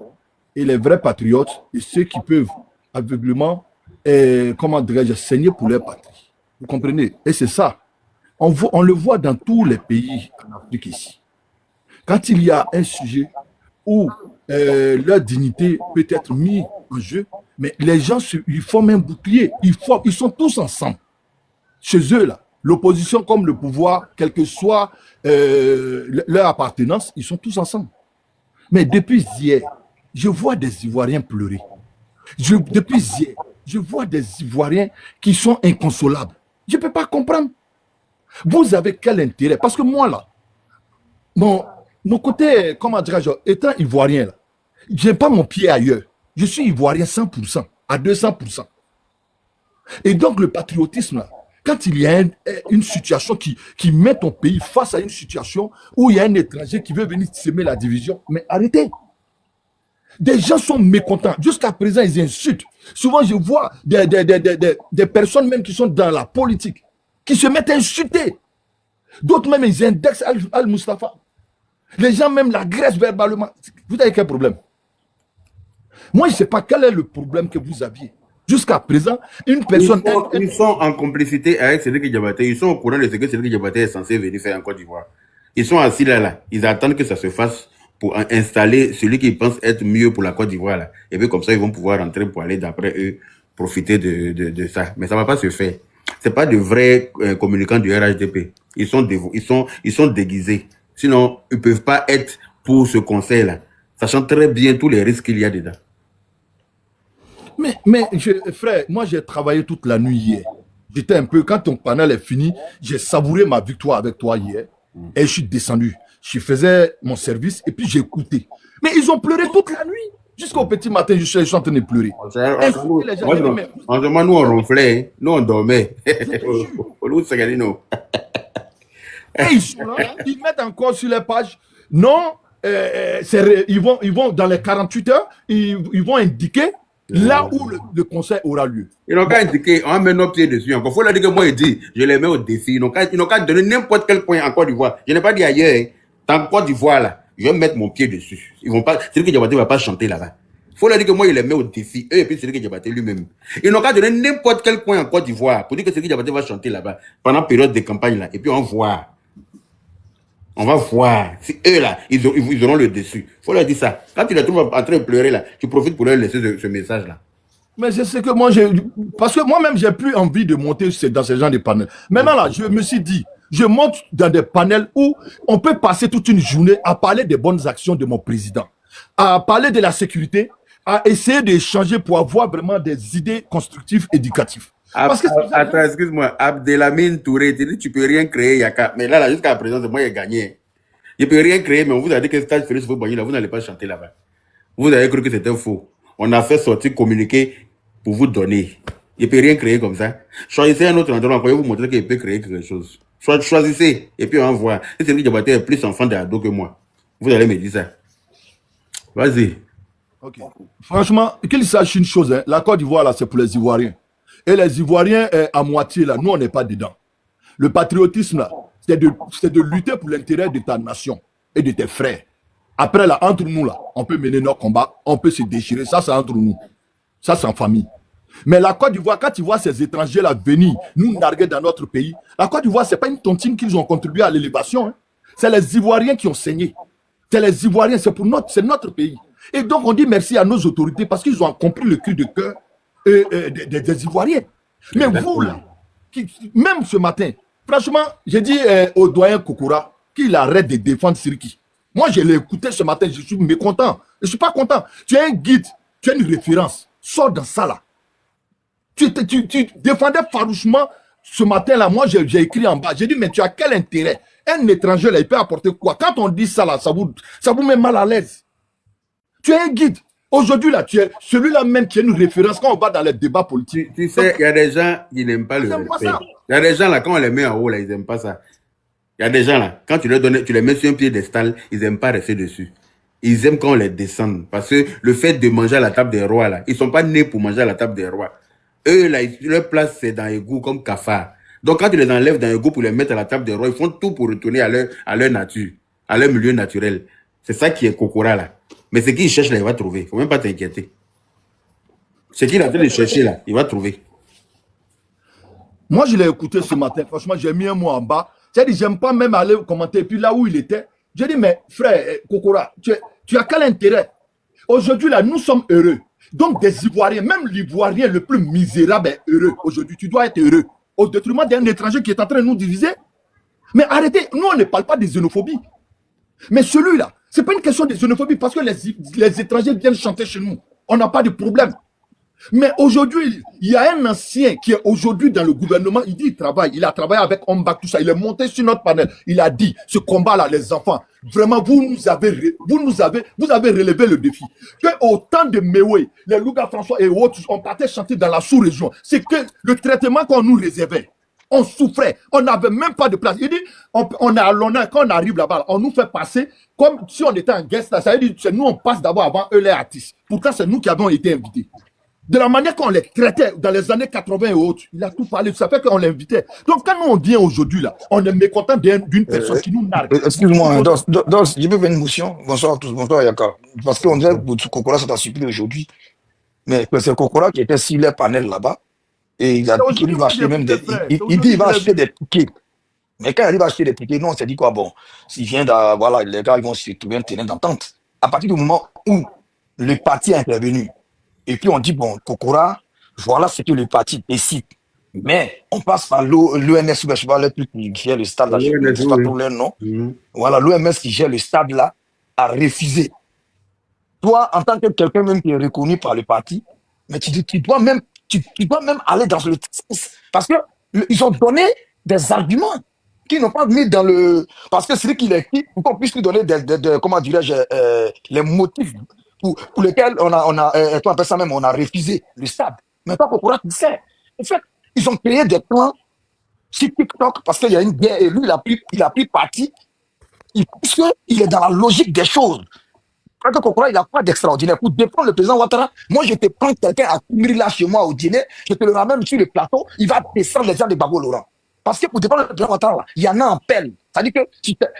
et les vrais patriotes et ceux qui peuvent aveuglément, comment dirais-je, saigner pour leur patrie. Vous comprenez? Et c'est ça. On le voit dans tous les pays en Afrique ici. Quand il y a un sujet où leur dignité peut être mise en jeu, mais les gens, ils forment un bouclier. Ils sont tous ensemble. Chez eux, là, l'opposition comme le pouvoir, quelle que soit leur appartenance, ils sont tous ensemble. Mais depuis hier, je vois des Ivoiriens pleurer. Depuis hier, je vois des Ivoiriens qui sont inconsolables. Je ne peux pas comprendre. Vous avez quel intérêt? Parce que moi, là, mon côté, comment dirais-je, étant Ivoirien, je n'ai pas mon pied ailleurs. Je suis Ivoirien 100%, à 200%. Et donc, le patriotisme, là, quand il y a une situation qui met ton pays face à une situation où il y a un étranger qui veut venir semer la division, mais arrêtez. Des gens sont mécontents. Jusqu'à présent, ils insultent. Souvent, je vois des personnes même qui sont dans la politique, qui se mettent à insulter. D'autres même, ils indexent Al-Mustafa. Les gens même l'agressent verbalement. Vous avez quel problème? Moi, je ne sais pas quel est le problème que vous aviez. Jusqu'à présent, une personne... Ils sont en complicité avec Cédric Diabaté. Ils sont au courant de ce que Cédric Diabaté est censé venir faire en Côte d'Ivoire. Ils sont assis là. Ils attendent que ça se fasse pour installer celui qui pense être mieux pour la Côte d'Ivoire. Là. Et puis comme ça, ils vont pouvoir rentrer pour aller d'après eux profiter de ça. Mais ça ne va pas se faire. Ce n'est pas de vrais communicants du RHDP. Ils sont déguisés. Sinon, ils ne peuvent pas être pour ce conseil-là, sachant très bien tous les risques qu'il y a dedans. Mais frère, moi j'ai travaillé toute la nuit hier. J'étais un peu, quand ton panel est fini, j'ai savouré ma victoire avec toi hier. Et je suis descendu. Je faisais mon service et puis j'ai écouté. Mais ils ont pleuré toute la nuit. Jusqu'au petit matin, je suis en train de pleurer. Insulter les gens. En ce moment, nous, on ronflait, hein. Nous, on dormait. Nous, c'est gagné, non. Et ils sont là, ils mettent encore sur les pages. Non, ils vont dans les 48 heures, ils vont indiquer là où le conseil aura lieu. Ils n'ont qu'à indiquer, on met nos pieds dessus. Encore, faut leur dire que moi, il dit, je les mets au défi. Ils n'ont qu'à donner n'importe quel point en Côte d'Ivoire. Je n'ai pas dit ailleurs, hein. En Côte d'Ivoire, là, je vais mettre mon pied dessus. Ils vont pas, c'est lui qui Diabaté va pas chanter là-bas. Faut leur dire que moi, il les met au défi. Eux, et puis c'est lui qui Diabaté lui-même. Ils n'ont qu'à donner n'importe quel point en Côte d'Ivoire pour dire que c'est lui qui Diabaté va chanter là-bas pendant la période de campagne là. Et puis on voit. On va voir. Si eux là, ils auront le dessus. Faut leur dire ça. Quand tu les trouves en train de pleurer là, tu profites pour leur laisser ce message là. Mais c'est ce que moi, parce que moi-même, j'ai plus envie de monter dans ce genre de panels. Maintenant, là, je me suis dit, je monte dans des panels où on peut passer toute une journée à parler des bonnes actions de mon président, à parler de la sécurité, à essayer d'échanger pour avoir vraiment des idées constructives, éducatives. Parce que attends, excuse-moi, Abdelhamine Touré, tu dis tu peux rien créer, Yaka. Mais là, jusqu'à présent, c'est moi qui ai gagné. Je peux rien créer, mais on vous a dit que Stage Félix Fouboigny, là, vous n'allez pas chanter là-bas. Vous avez cru que c'était faux. On a fait sortir communiquer pour vous donner. Il ne peut rien créer comme ça. Choisissez un autre endroit, encore vous montrer qu'il peut créer quelque chose. Choisissez, et puis on va voir. Si c'est lui qui est plus enfant d'ado que moi, vous allez me dire ça. Vas-y. Ok. Franchement, qu'il sache une chose, hein, la Côte d'Ivoire, là, c'est pour les Ivoiriens. Et les Ivoiriens, à moitié, là, nous, on n'est pas dedans. Le patriotisme, là, c'est de lutter pour l'intérêt de ta nation et de tes frères. Après, là, entre nous, là, on peut mener nos combats, on peut se déchirer. Ça, c'est entre nous. Ça, c'est en famille. Mais la Côte d'Ivoire, quand tu vois ces étrangers-là venir nous narguer dans notre pays, la Côte d'Ivoire, ce n'est pas une tontine qu'ils ont contribué à l'élévation. Hein. C'est les Ivoiriens qui ont saigné. C'est les Ivoiriens, c'est notre pays. Et donc, on dit merci à nos autorités parce qu'ils ont compris le cri de cœur des Ivoiriens. Mais vous, là, même ce matin, franchement, j'ai dit au doyen Kokora qu'il arrête de défendre Siriki. Moi, je l'ai écouté ce matin, je suis mécontent. Je ne suis pas content. Tu es un guide, tu as une référence. Sors dans ça, là. Tu défendais farouchement ce matin-là. Moi, j'ai écrit en bas. J'ai dit, mais tu as quel intérêt? Un étranger, là, il peut apporter quoi? Quand on dit ça, là, ça vous met mal à l'aise. Tu es un guide. Aujourd'hui, là, tu es celui-là même qui est une référence quand on va dans les débats politiques. Tu sais, il y a des gens qui n'aiment pas le respect. Il y a des gens, là, quand on les met en haut, là, ils n'aiment pas ça. Il y a des gens, là, quand tu les mets sur un piédestal, ils n'aiment pas rester dessus. Ils aiment quand on les descend. Parce que le fait de manger à la table des rois, là, ils ne sont pas nés pour manger à la table des rois. Eux, là, leur place, c'est dans les goûts comme cafard. Donc, quand tu les enlèves dans les goûts pour les mettre à la table des rois, ils font tout pour retourner à leur nature, à leur milieu naturel. C'est ça qui est Kokora, là. Mais ce qu'il cherche, là, il va trouver. Il ne faut même pas t'inquiéter. Ce qu'il est en train de chercher, là, il va trouver. Moi, je l'ai écouté ce matin. Franchement, j'ai mis un mot en bas. J'ai dit, j'aime pas même aller commenter. Et puis là où il était, j'ai dit, mais frère, Kokora, tu as quel intérêt? Aujourd'hui, là, nous sommes heureux. Donc, des Ivoiriens, même l'Ivoirien le plus misérable est heureux. Aujourd'hui, tu dois être heureux. Au détriment d'un étranger qui est en train de nous diviser. Mais arrêtez, nous, on ne parle pas de xénophobie. Mais celui-là, ce n'est pas une question de xénophobie parce que les étrangers viennent chanter chez nous. On n'a pas de problème. Mais aujourd'hui, il y a un ancien qui est aujourd'hui dans le gouvernement, il dit il travaille, il a travaillé avec Ombak, tout ça, il est monté sur notre panel, il a dit, ce combat-là, les enfants, vraiment, vous avez relevé le défi. Que au temps de Mewe, les Louga François et autres, on partait chanter dans la sous-région. C'est que le traitement qu'on nous réservait, on souffrait, on n'avait même pas de place. Il dit, on a l'honneur, quand on arrive là-bas, on nous fait passer comme si on était en guest, ça veut dire que nous, on passe d'abord avant eux les artistes. Pourtant, c'est nous qui avons été invités. De la manière qu'on les traitait dans les années 80 et autres, il a tout parlé, ça fait qu'on l'invitait. Donc quand nous on vient aujourd'hui là, on est mécontent d'une personne qui nous nargue. Excuse-moi, j'ai pas une motion. Bonsoir à tous, bonsoir Yaka. Parce qu'on dirait que Kokora ça t'a surpris aujourd'hui. Mais c'est Kokora qui était sur les panels là-bas. Et il a dit qu'il va acheter même des. Il dit qu'il va acheter des tickets. Mais quand il va acheter des tickets, nous on s'est dit quoi, bon, s'il vient voilà, les gars ils vont se trouver un terrain d'entente. À partir du moment où le parti est intervenu, et puis on dit, bon, Kokora, voilà ce que le parti décide. Mais on passe par l'OMS, je sais pas, le truc qui gère le stade là, je ne sais pas trop leur nom. Voilà, l'OMS qui gère le stade là a refusé. Toi, en tant que quelqu'un même qui est reconnu par le parti, mais tu dois même aller dans le sens. Parce que ils ont donné des arguments qui n'ont pas mis dans le. Parce que c'est lui qui l'a écrit, pour qu'on puisse lui donner comment dirais-je, les motifs pour lesquels on appelle ça même, on a refusé le stade. Mais toi, Kokora, tu sais. En fait, ils ont créé des plans sur TikTok parce qu'il y a une guerre et lui, il a pris parti. Puisque il est dans la logique des choses. Quand Kokora, il n'a pas d'extraordinaire. Pour défendre le président Ouattara, moi, je te prends quelqu'un à Koumiri là chez moi au dîner, je te le ramène sur le plateau, il va descendre les gens de Babo Laurent. Parce que pour défendre le président Ouattara, là, il y en a en pelle. C'est-à-dire que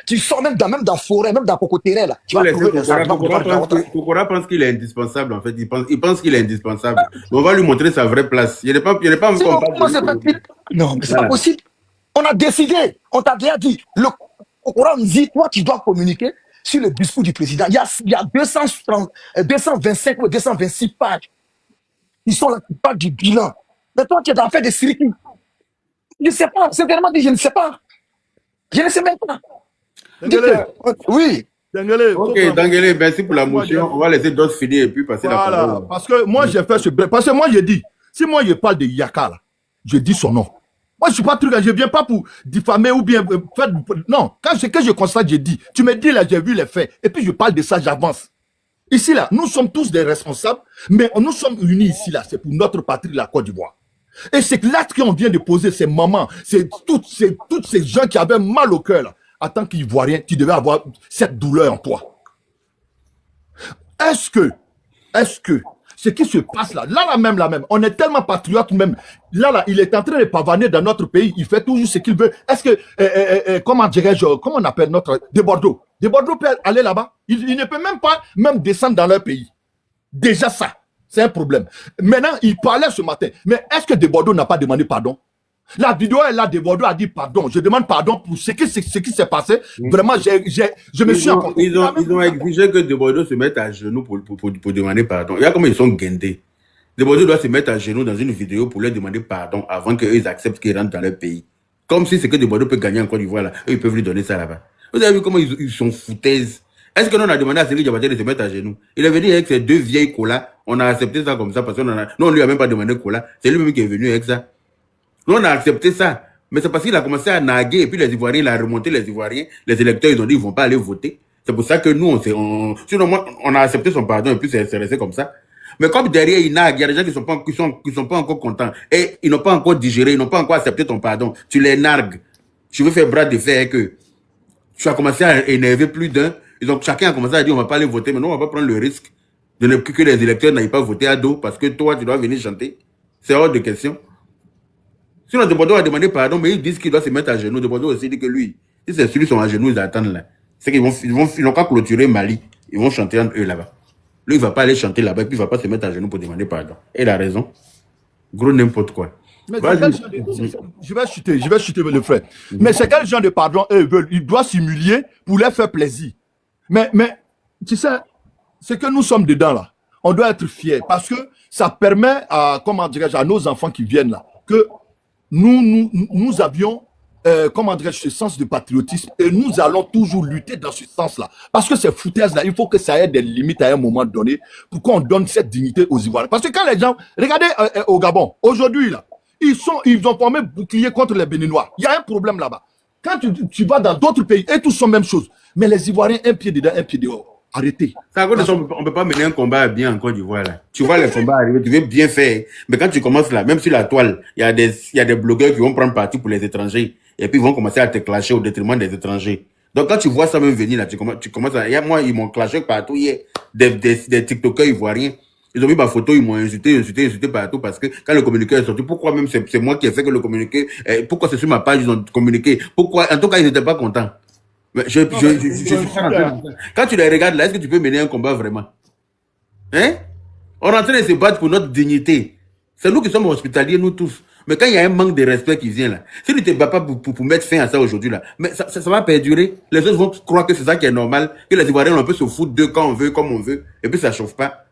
tu sors même dans la forêt, même dans Cocotéré, là, tu vas trouver des gens. Kokora pense qu'il est indispensable, en fait. Il pense qu'il est indispensable. On va lui montrer sa vraie place. Il n'est pas Sinon, comment c'est fait? Non, mais c'est pas possible. On a décidé, on t'a déjà dit, le Kokora nous dit, toi, tu dois communiquer sur le discours du président. Il y a 225 ou 226 pages. Ils sont là qui parlent du bilan. Mais toi, tu es en fait des sirikis. Je ne sais pas. C'est vraiment dit, je ne sais pas. Je ne sais même pas. Oui. Ok, Dangele, merci pour la motion. On va laisser d'autres finir et puis passer la parole. Parce que moi, j'ai fait ce... Parce que moi, j'ai dit, si moi, je parle de Yaka, là, je dis son nom. Moi, je suis pas truc, je viens pas pour diffamer ou bien faire... Non, quand ce que je constate, je dis. Tu me dis, là, j'ai vu les faits. Et puis, je parle de ça, j'avance. Ici, là, nous sommes tous des responsables, mais nous sommes unis ici, là. C'est pour notre patrie, la Côte d'Ivoire. Et c'est l'acte qu'on vient de poser, ces mamans, c'est toutes ces gens qui avaient mal au cœur, là. En tant qu'Ivoirien, tu devais avoir cette douleur en toi. Est-ce que, ce qui se passe là même, on est tellement patriote même, là, il est en train de pavaner dans notre pays, il fait toujours ce qu'il veut. Est-ce que, comment dirais-je, comment on appelle notre, de Bordeaux peut aller là-bas? Il ne peut même pas descendre dans leur pays. Déjà ça, c'est un problème. Maintenant, il parlait ce matin, mais est-ce que de Bordeaux n'a pas demandé pardon? La vidéo est là, de Bordeaux a dit pardon. Je demande pardon pour ce qui s'est passé. Vraiment, je me suis emporté. Ils ont exigé que de Bordeaux se mette à genoux pour demander pardon. Il y a comment ils sont guindés. De Bordeaux doit se mettre à genoux dans une vidéo pour leur demander pardon avant qu'ils acceptent qu'ils rentrent dans leur pays. Comme si c'est que de Bordeaux peut gagner en Côte d'Ivoire là. Eux, ils peuvent lui donner ça là-bas. Vous avez vu comment ils sont foutaises. Est-ce que nous on a demandé à Céline Diabaté de se mettre à genoux? Il est venu avec ses deux vieilles colas. On a accepté ça comme ça parce qu'on on lui a même pas demandé cola. C'est lui-même qui est venu avec ça. Nous, on a accepté ça. Mais c'est parce qu'il a commencé à naguer et puis les Ivoiriens, il a remonté les Ivoiriens. Les électeurs, ils ont dit qu'ils ne vont pas aller voter. C'est pour ça que nous, sinon, on a accepté son pardon et puis c'est resté comme ça. Mais comme derrière, il nague, il y a des gens qui sont pas encore contents. Et ils n'ont pas encore digéré, ils n'ont pas encore accepté ton pardon. Tu les nargues. Tu veux faire bras de fer avec eux. Tu as commencé à énerver plus d'un. Chacun a commencé à dire on ne va pas aller voter. Mais nous, on va pas prendre le risque de ne plus que les électeurs n'aillent pas voter à dos parce que toi, tu dois venir chanter. C'est hors de question. Sinon, de Bordeaux a demandé pardon, mais ils disent qu'il doit se mettre à genoux. De Bordeaux aussi dit que lui, si c'est celui qui sont à genoux, ils attendent là. C'est qu'ils n'ont pas clôturé Mali. Ils vont chanter entre eux là-bas. Lui, il ne va pas aller chanter là-bas, et puis il ne va pas se mettre à genoux pour demander pardon. Et il a raison. Gros n'importe quoi. Mais je vais chuter le frère. Mais c'est quel genre de pardon eux veulent? Ils doivent s'humilier pour leur faire plaisir. Mais tu sais, c'est que nous sommes dedans là. On doit être fiers parce que ça permet à, comment dirais-je, à nos enfants qui viennent là, que nous avions, comment dirais-je, ce sens de patriotisme et nous allons toujours lutter dans ce sens-là. Parce que ces foutaises-là, il faut que ça ait des limites à un moment donné pour qu'on donne cette dignité aux Ivoiriens. Parce que quand les gens, regardez au Gabon, aujourd'hui là, ils ont formé bouclier contre les Béninois. Il y a un problème là-bas. Quand tu vas dans d'autres pays, et tous sont même chose. Mais les Ivoiriens, un pied dedans, un pied dehors. Arrêtez. On ne peut pas mener un combat bien en Côte d'Ivoire là. Tu vois les combats arriver, tu veux bien faire. Mais quand tu commences là, même sur la toile, il y a des blogueurs qui vont prendre parti pour les étrangers. Et puis ils vont commencer à te clasher au détriment des étrangers. Donc quand tu vois ça même venir là, tu commences à... Moi, ils m'ont clashé partout hier. Des TikTokers ivoiriens. Ils ont mis ma photo, ils m'ont insulté partout parce que quand le communiqué est sorti, pourquoi même c'est moi qui ai fait que le communiqué... pourquoi c'est sur ma page, ils ont communiqué? Pourquoi? En tout cas, ils n'étaient pas contents. Quand tu les regardes là, est-ce que tu peux mener un combat vraiment? Hein? On est en train de se battre pour notre dignité. C'est nous qui sommes hospitaliers, nous tous. Mais quand il y a un manque de respect qui vient là, si tu ne te bats pas pour mettre fin à ça aujourd'hui là, mais ça va perdurer. Les autres vont croire que c'est ça qui est normal, que les Ivoiriens on peut se foutre d'eux quand on veut, comme on veut, et puis ça ne chauffe pas.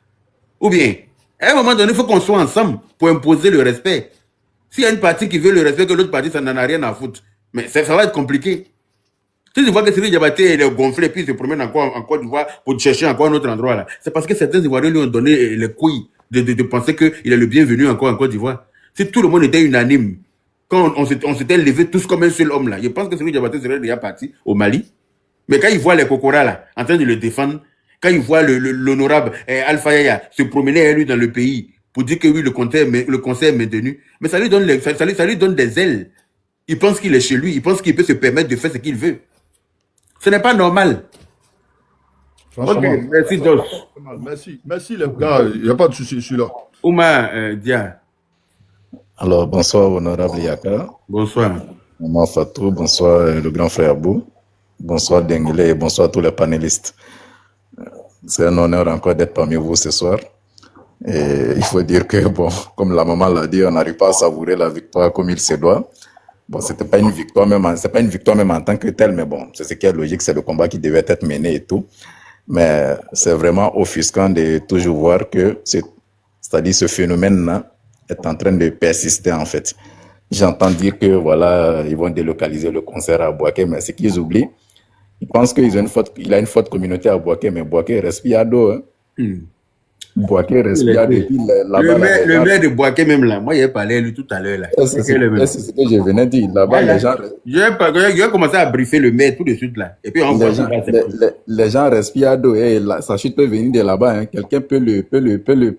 Ou bien, à un moment donné, il faut qu'on soit ensemble pour imposer le respect. S'il y a une partie qui veut le respect que l'autre partie, ça n'en a rien à foutre. Mais ça va être compliqué. Si tu vois que Céline Diabaté est gonflé puis il se promène encore en Côte d'Ivoire pour chercher encore un autre endroit là, c'est parce que certains Ivoiriens lui ont donné les couilles de penser qu'il est le bienvenu encore en Côte d'Ivoire. Si tout le monde était unanime, quand on s'était levé tous comme un seul homme là, je pense que Céline Diabaté serait déjà parti au Mali. Mais quand il voit les Kokora là, en train de le défendre, quand il voit l'honorable Alpha Yaya se promener avec lui dans le pays pour dire que oui, le conseil est maintenu, mais ça lui donne, ça lui donne des ailes. Il pense qu'il est chez lui, il pense qu'il peut se permettre de faire ce qu'il veut. Ce n'est pas normal. Franchement, Ok, merci Dos. Merci les gars, il n'y a pas de souci, je suis là. Ouma Dia. Alors, bonsoir, honorable Yaka. Bonsoir. Maman Fatou, bonsoir, le grand frère Abou. Bonsoir, Denguele, et bonsoir à tous les panélistes. C'est un honneur encore d'être parmi vous ce soir. Et il faut dire que, bon, comme la maman l'a dit, on n'arrive pas à savourer la victoire comme il se doit. Bon, c'était pas une victoire même, c'est pas une victoire même en tant que telle, mais bon, c'est ce qui est logique, c'est le combat qui devait être mené et tout. Mais c'est vraiment offusquant de toujours voir que c'est-à-dire ce phénomène-là est en train de persister, en fait. J'entends dire que, voilà, ils vont délocaliser le concert à Boaké, mais ce qu'ils oublient, ils pensent qu'il a une forte communauté à Boaké, mais Boaké respire à dos, hein. Boaké respire depuis là-bas. Le maire de Boaké même là, moi j'ai parlé à lui tout à l'heure là. C'est ce que je venais de dire. Là-bas, les gens... J'ai commencé à briefer le maire tout de suite là. Et puis on voit les gens respirent à dos et sa chute peut venir de là-bas. Hein. Quelqu'un peut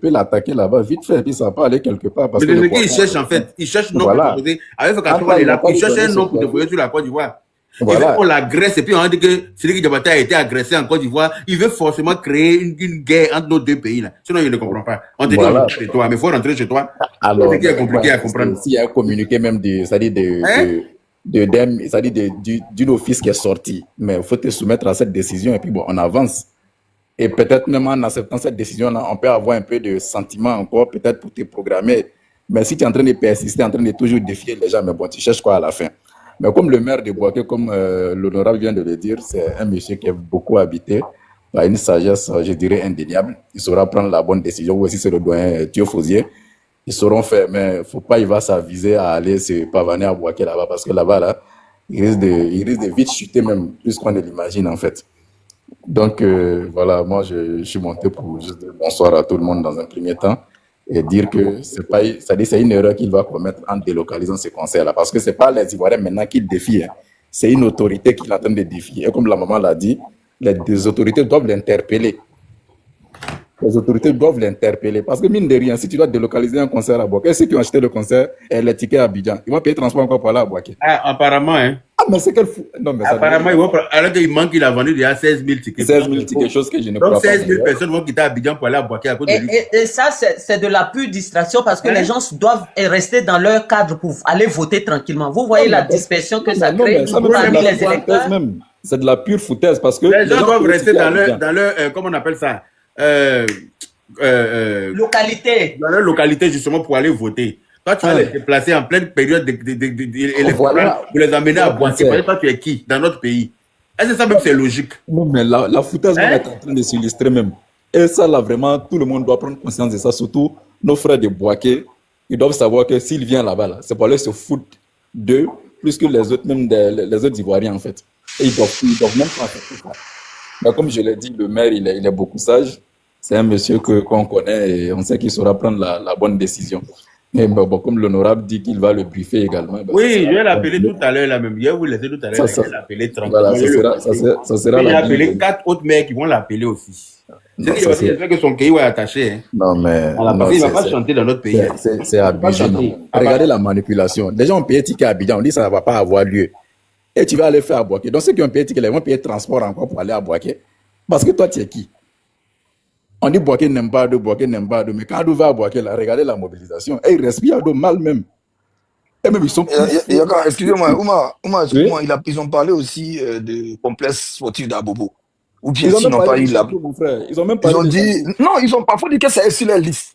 l'attaquer là-bas vite fait et puis ça peut aller quelque part. Parce mais il cherche en fait, il cherche un nom pour déposer. Avec il cherche un nom pour déposer sur la Côte d'Ivoire. Voilà. Il veut qu'on l'agresse et puis on a dit que Sidiki Diabaté a été agressé en Côte d'Ivoire. Il veut forcément créer une guerre entre nos deux pays là. Sinon, il ne comprend pas. On te dit on rentre chez toi, mais il faut rentrer chez toi. Alors, c'est qui est compliqué à comprendre. S'il y a un communiqué même d'une office qui est sorti, mais il faut te soumettre à cette décision et puis bon, on avance. Et peut-être même en acceptant cette décision-là, on peut avoir un peu de sentiment encore, peut-être pour te programmer. Mais si tu es en train de persister, en train de toujours défier les gens, mais bon, tu cherches quoi à la fin? Mais comme le maire de Boaké, comme l'honorable vient de le dire, c'est un monsieur qui est beaucoup habité par une sagesse, je dirais, indéniable. Il saura prendre la bonne décision. Ou aussi c'est le doyen Thieu-Fausier. Ils sauront faire, mais faut pas, il va s'aviser à aller se pavaner à Boaké là-bas, parce que là-bas, là, il risque de vite chuter même, plus qu'on ne l'imagine en fait. Donc voilà, moi je suis monté pour juste dire bonsoir à tout le monde dans un premier temps. Et dire que c'est une erreur qu'il va commettre en délocalisant ce concert-là. Parce que ce n'est pas les Ivoiriens maintenant qui défient. Hein. C'est une autorité qui est en train de défier. Et comme la maman l'a dit, les autorités doivent l'interpeller. Les autorités doivent l'interpeller. Parce que mine de rien, si tu dois délocaliser un concert à Boaké, ceux qui ont acheté le concert et les tickets à Abidjan, ils vont payer le transport encore pour aller à Boaké. Ah, apparemment, hein. Ah, mais c'est quel fou. Non, mais apparemment, alors qu'il manque, il a vendu déjà 16 000 tickets. 16 000 tickets, chose que je ne crois pas. Donc 16 000 personnes vont quitter Abidjan pour aller à Boaké à cause de lui. Et ça, c'est de la pure distraction parce que les gens doivent rester dans leur cadre pour aller voter tranquillement. Vous voyez la dispersion que ça crée parmi les électeurs. C'est de la pure foutaise parce que les gens doivent rester dans leur comment on appelle ça, localité. Dans leur localité justement pour aller voter. Toi, tu vas les déplacer en pleine période électorale pour les amener à Boaké. Toi, tu es qui dans notre pays? Est-ce que ça même c'est logique? Non, mais la foutaise est en train de s'illustrer même. Et ça, là, vraiment, tout le monde doit prendre conscience de ça. Surtout nos frères de Boaké. Ils doivent savoir que s'ils viennent là-bas, là, c'est pour aller se foutre d'eux, plus que les autres, même les autres Ivoiriens, en fait. Et ils doivent même pas faire tout ça. Mais comme je l'ai dit, le maire, il est beaucoup sage. C'est un monsieur qu'on connaît et on sait qu'il saura prendre la bonne décision. Mais bon, comme l'honorable dit qu'il va le briefer également. Oui, je vais l'appeler tout à l'heure là même. Je vais vous laisser tout à l'heure. Je vais l'appeler tranquillement. Voilà, ça sera la appeler 4 autres maires qui vont l'appeler aussi. C'est que son pays va attacher. Hein. Non, mais. Il ne va pas chanter dans notre pays. C'est Abidjan. Regardez la manipulation. Les gens ont payé ticket à Abidjan. On dit que ça ne va pas avoir lieu. Et tu vas aller faire à Boaké. Donc ceux qui ont payé ticket, ils vont payer transport encore pour aller à Boaké. Parce que toi, tu es qui? On dit Boaké n'aime pas d'eau, Boaké n'aime pas d'eau. Mais quand on va à Boaké, là, regardez la mobilisation. Et ils respirent d'eau mal même. Et même ils sont. Excusez-moi, ils ont parlé aussi de complexe sportif d'Abobo. Ou bien s'ils n'ont pas eu la. Ils ont même pas dit. Non, ils ont parfois dit que c'est sur la liste.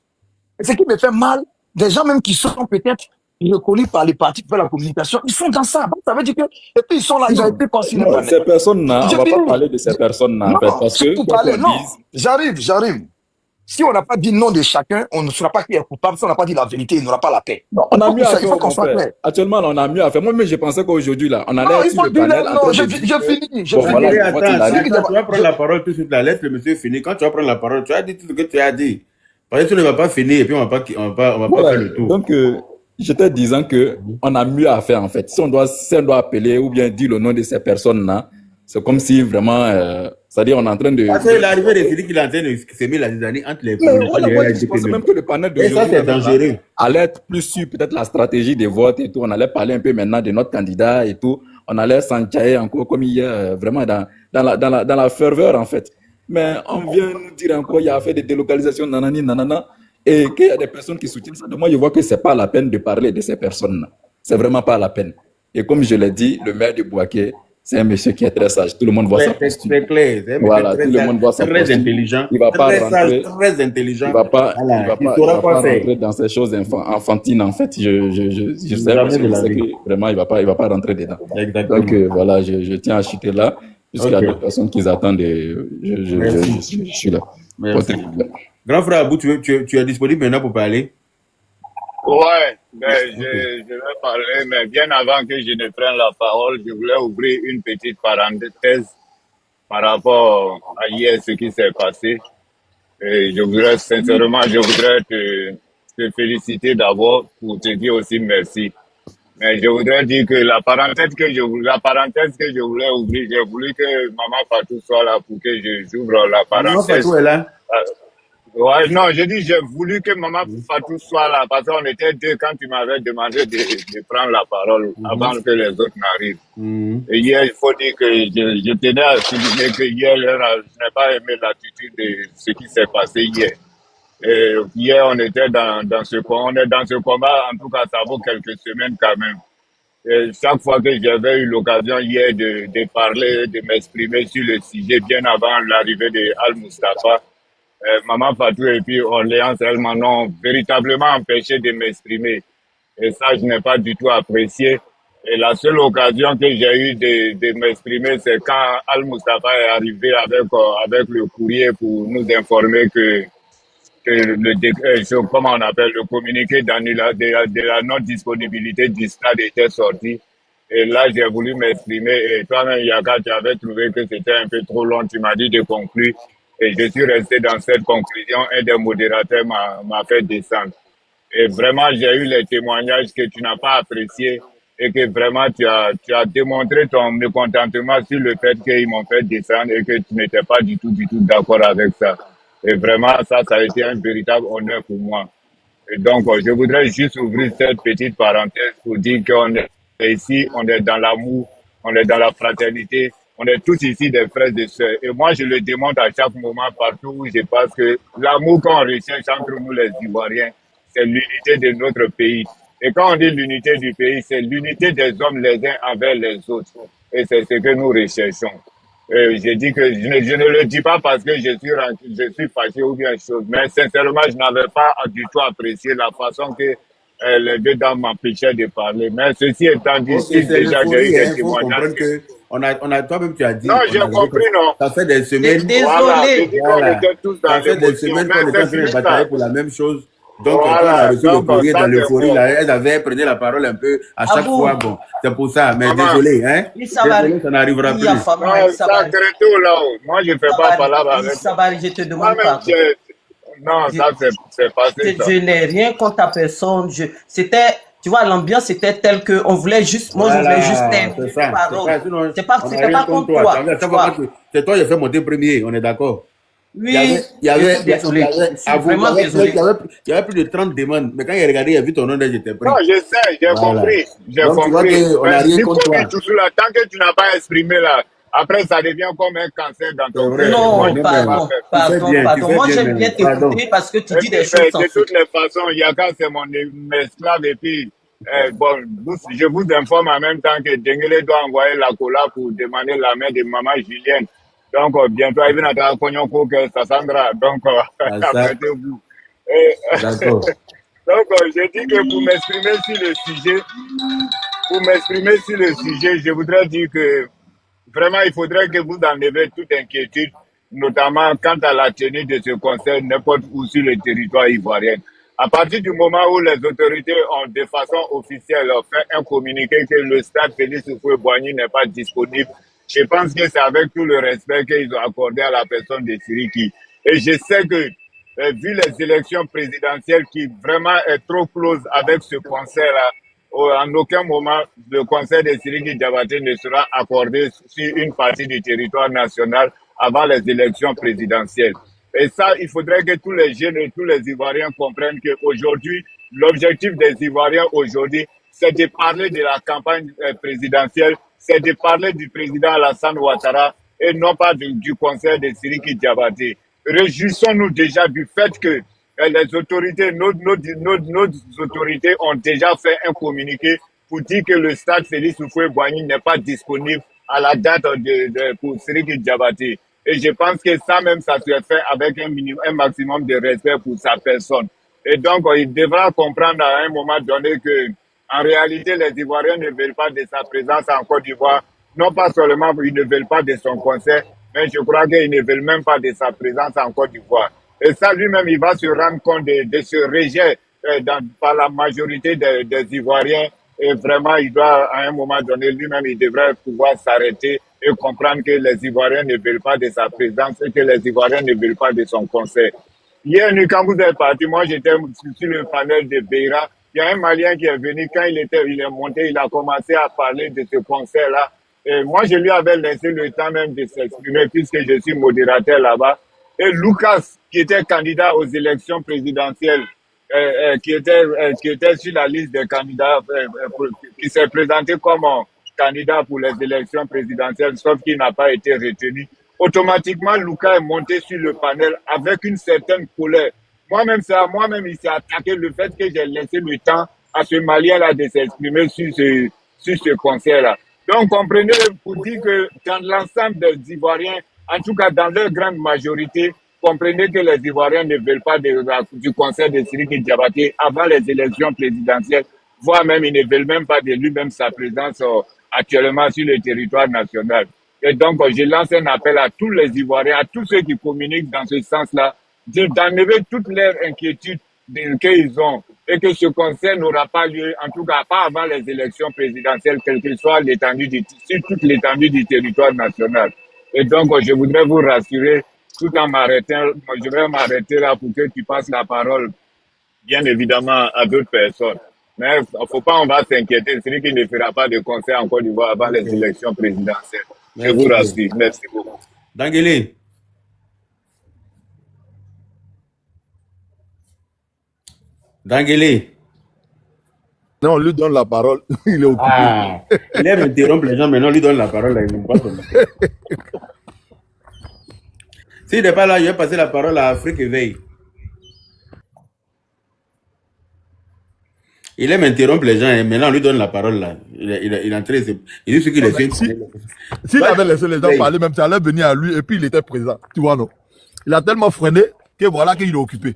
Et ce qui me fait mal, des gens même qui sont peut-être reconnus par les partis pour la communication, ils sont dans ça. Ça veut dire que. Et puis ils sont là, ils ont été considérés. Ces personnes-là, on ne va pas parler de ces personnes-là, en fait. Parce que. Non, j'arrive. Si on n'a pas dit non de chacun, on ne saura pas qui est coupable. Si on n'a pas dit la vérité, il n'aura pas la paix. Non, on a mieux à faire. Actuellement, on a mieux à faire. Moi-même, je pensais qu'aujourd'hui, là, on allait être sur le panel. Non, je finis. Tu vas prendre la parole tout de suite. La lettre, le monsieur finit. Quand tu vas prendre la parole, tu as dit tout ce que tu as dit. Parce que tu ne vas pas finir et puis on va pas faire le tour. Donc, j'étais disant qu'on a mieux à faire, en fait. Si on doit appeler ou bien dire le nom de ces personnes-là, c'est comme si vraiment C'est-à-dire, on est en train de... Parce que l'arrivée de Sidi qu'il est en train de s'aimer la zizanie entre les Mais politiciens moi, et je pensais la même que le panel Et ça, d'aujourd'hui c'est dangereux. allait être plus sur peut-être la stratégie des votes et tout. On allait parler un peu maintenant de notre candidat et tout. On allait s'enchaîner encore comme hier, vraiment dans la ferveur, en fait. Mais on vient nous dire encore, il y a fait des délocalisations, nanani, nanana, et qu'il y a des personnes qui soutiennent ça. Donc moi, je vois que c'est pas la peine de parler de ces personnes-là. C'est vraiment pas la peine. Et comme je l'ai dit, le maire de Bouaké, c'est un monsieur qui est très sage. Tout le monde voit sa posture. C'est clair. C'est Voilà, très tout le monde voit sa très posture. intelligent. Il va pas Très rentrer. sage, très intelligent. Il va pas, Voilà, il va il pas, saura il va quoi pas faire. rentrer dans ces choses enfantines, en fait. Je sais, Jamais parce que de je la sais vie. que vraiment, il va pas rentrer dedans. Exactement. Donc, voilà, je tiens à chuter là, puisqu'il y a Ok. d'autres personnes qui attendent et Merci. je suis là. Merci. Portez-vous. Grand frère Abou, tu es disponible maintenant pour parler? Ouais, ben, je vais parler, mais bien avant que je ne prenne la parole, je voulais ouvrir une petite parenthèse par rapport à hier, ce qui s'est passé. Et je voudrais, sincèrement, te féliciter d'abord pour te dire aussi merci. Mais je voudrais dire que la parenthèse que je voulais ouvrir, j'ai voulu que Maman Fatou soit là pour que j'ouvre la Maman parenthèse. Fatou est là. Ouais, non, j'ai voulu que Maman Fatou soit là parce qu'on était deux quand tu m'avais demandé de prendre la parole avant que les autres n'arrivent. Et hier, il faut dire que je tenais à souligner que hier, je n'ai pas aimé l'attitude de ce qui s'est passé hier. Et hier, on était dans ce combat, en tout cas, ça vaut quelques semaines quand même. Et chaque fois que j'avais eu l'occasion hier de parler, de m'exprimer sur le sujet bien avant l'arrivée de Al-Mustafa, Maman Fatou et puis Orléans, elles m'en ont véritablement empêché de m'exprimer. Et ça, je n'ai pas du tout apprécié. Et la seule occasion que j'ai eue de m'exprimer, c'est quand Al-Mustafa est arrivé avec le courrier pour nous informer que comment on appelle, le communiqué de la non-disponibilité du stade était sorti. Et là, j'ai voulu m'exprimer. Et toi-même, Yaka, tu avais trouvé que c'était un peu trop long. Tu m'as dit de conclure. Et je suis resté dans cette conclusion. Un des modérateurs m'a fait descendre. Et vraiment, j'ai eu les témoignages que tu n'as pas appréciés et que vraiment tu as démontré ton mécontentement sur le fait qu'ils m'ont fait descendre et que tu n'étais pas du tout d'accord avec ça. Et vraiment, ça a été un véritable honneur pour moi. Et donc, je voudrais juste ouvrir cette petite parenthèse pour dire qu'on est ici, on est dans l'amour, on est dans la fraternité, on est tous ici des frères et sœurs. Et moi, je le démontre à chaque moment, partout où je passe, que l'amour qu'on recherche entre nous les Ivoiriens, c'est l'unité de notre pays. Et quand on dit l'unité du pays, c'est l'unité des hommes les uns envers les autres. Et c'est ce que nous recherchons. J'ai dit que je ne le dis pas parce que je suis fâché ou bien chose, mais sincèrement, je n'avais pas du tout apprécié la façon que les deux dames m'empêchaient de parler. Mais ceci étant dit, si déjà j'ai eu des témoignages. Toi-même, tu as dit. Non, j'ai compris, non. Ça fait des semaines. Désolé. Voilà, j'ai dit qu'on Voilà. était tous dans Ça fait des l'émotion. semaines Mais qu'on était en c'est train de fini, batailler ça. pour la même chose. Donc, Voilà. quand on a reçu le Donc, courrier ça, dans c'est l'euphorie, bon. là, elles prenaient la parole un peu à chaque Abou. fois. Bon, c'est pour ça. Mais Maman. désolé, hein. Désolé, ça n'arrivera plus. Non, ça traité là-haut. Moi, je ne fais pas palabre avec ça va, je te demande moi-même, pardon. non, ça, c'est passé, ça. Je n'ai rien contre ta personne. C'était, tu vois, l'ambiance était telle que on voulait juste, moi je voulais juste c'est terminer ça. les paroles. Sinon, C'est pas, on a c'était rien pas contre toi. toi. Ça veut dire, tu chaque fois vois. que c'est toi qui as fait monter premier, on est d'accord. Oui, Il y avait, je suis désolé. Je suis vraiment désolé. il y avait plus de 30 demandes. Mais quand il a regardé, il a vu ton nom, là, j'étais pris. Non, je sais, j'ai Voilà. compris. J'ai Donc, tu vois compris. qu'on n'a Mais rien il contre faut toi. dire toujours là, tant que tu n'as pas exprimé là, après ça devient comme un cancer dans C'est ton vrai. cœur. Moi, Non, je pardon, Tu fais pardon, bien, pardon. tu fais Moi bien, j'aime mais bien pardon. t'écouter parce que tu Et dis puis, des choses sans de fond. toutes les façons, Yaka, c'est mon esclave. Et puis, bon, je vous informe en même temps que Dengele doit envoyer la cola pour demander la main de maman Julienne. Donc, bientôt, il va à Konyoko, que ça s'endra. Donc, Ah, ça, apprêtez-vous. Et, d'accord. donc, je dis que pour m'exprimer sur le sujet, je voudrais dire que vraiment, il faudrait que vous enlevez toute inquiétude, notamment quant à la tenue de ce concert n'importe où sur le territoire ivoirien. À partir du moment où les autorités ont de façon officielle fait un communiqué que le stade Félix Houphouët-Boigny n'est pas disponible, je pense que c'est avec tout le respect qu'ils ont accordé à la personne de Siriki. Et je sais que, vu les élections présidentielles qui vraiment est trop close avec ce concert-là, en aucun moment, le concert de Siriki Diabaté ne sera accordé sur une partie du territoire national avant les élections présidentielles. Et ça, il faudrait que tous les jeunes et tous les Ivoiriens comprennent qu'aujourd'hui, l'objectif des Ivoiriens aujourd'hui, c'est de parler de la campagne présidentielle, c'est de parler du président Alassane Ouattara et non pas du conseil de Siriki Diabaté. Réjouissons-nous déjà du fait que les autorités, nos autorités ont déjà fait un communiqué pour dire que le stade Félix Houphouët-Boigny n'est pas disponible à la date pour Siriki Diabaté. Et je pense que ça même, ça se fait avec un maximum de respect pour sa personne. Et donc, il devra comprendre à un moment donné que, en réalité, les Ivoiriens ne veulent pas de sa présence en Côte d'Ivoire. Non pas seulement ils ne veulent pas de son conseil, mais je crois qu'ils ne veulent même pas de sa présence en Côte d'Ivoire. Et ça, lui-même, il va se rendre compte de ce rejet par la majorité des Ivoiriens. Et vraiment, il doit, à un moment donné, lui-même, il devrait pouvoir s'arrêter et comprendre que les Ivoiriens ne veulent pas de sa présence et que les Ivoiriens ne veulent pas de son conseil. Hier, quand vous êtes parti, moi, j'étais sur le panel de Beira. Il y a un Malien qui est venu, quand il est monté, il a commencé à parler de ce conseil-là. Et moi, je lui avais laissé le temps même de s'exprimer puisque je suis modérateur là-bas. Et Lucas, qui était candidat aux élections présidentielles, qui était sur la liste des candidats, qui s'est présenté comme candidat pour les élections présidentielles, sauf qu'il n'a pas été retenu. Automatiquement, Lucas est monté sur le panel avec une certaine colère. Moi-même, il s'est attaqué le fait que j'ai laissé le temps à ce Malien-là de s'exprimer sur ce conseil-là. Donc, comprenez, pour dire que dans l'ensemble des Ivoiriens, en tout cas dans leur grande majorité, comprenez que les Ivoiriens ne veulent pas du conseil de Siriki Diabaté avant les élections présidentielles, voire même ils ne veulent même pas de lui-même sa présence actuellement sur le territoire national. Et donc, je lance un appel à tous les Ivoiriens, à tous ceux qui communiquent dans ce sens-là, d'enlever toutes leurs inquiétudes qu'ils ont et que ce conseil n'aura pas lieu, en tout cas pas avant les élections présidentielles, quelle que soit sur toute l'étendue du territoire national. Et donc, je voudrais vous rassurer, tout en m'arrêtant, je vais m'arrêter là pour que tu passes la parole, bien évidemment, à d'autres personnes. Mais faut pas, on va s'inquiéter. C'est lui qui ne fera pas de conseil en Côte d'Ivoire avant les élections présidentielles. Je vous rassure. Merci beaucoup. Danguele. Danguele. Non, on lui donne la parole. Il est occupé. Ah, il aime interrompre les gens, mais non, on lui donne la parole. Là, il n'aime pas S'il n'est pas là, je vais passer la parole à Afrique Éveil. Il aime interrompre les gens, et maintenant on lui donne la parole là. Il est en train de... Il dit ce qu'il est fait. S'il avait laissé les gens parler, même ça allait venir à lui et puis il était présent. Tu vois, non? Il a tellement freiné que voilà qu'il est occupé.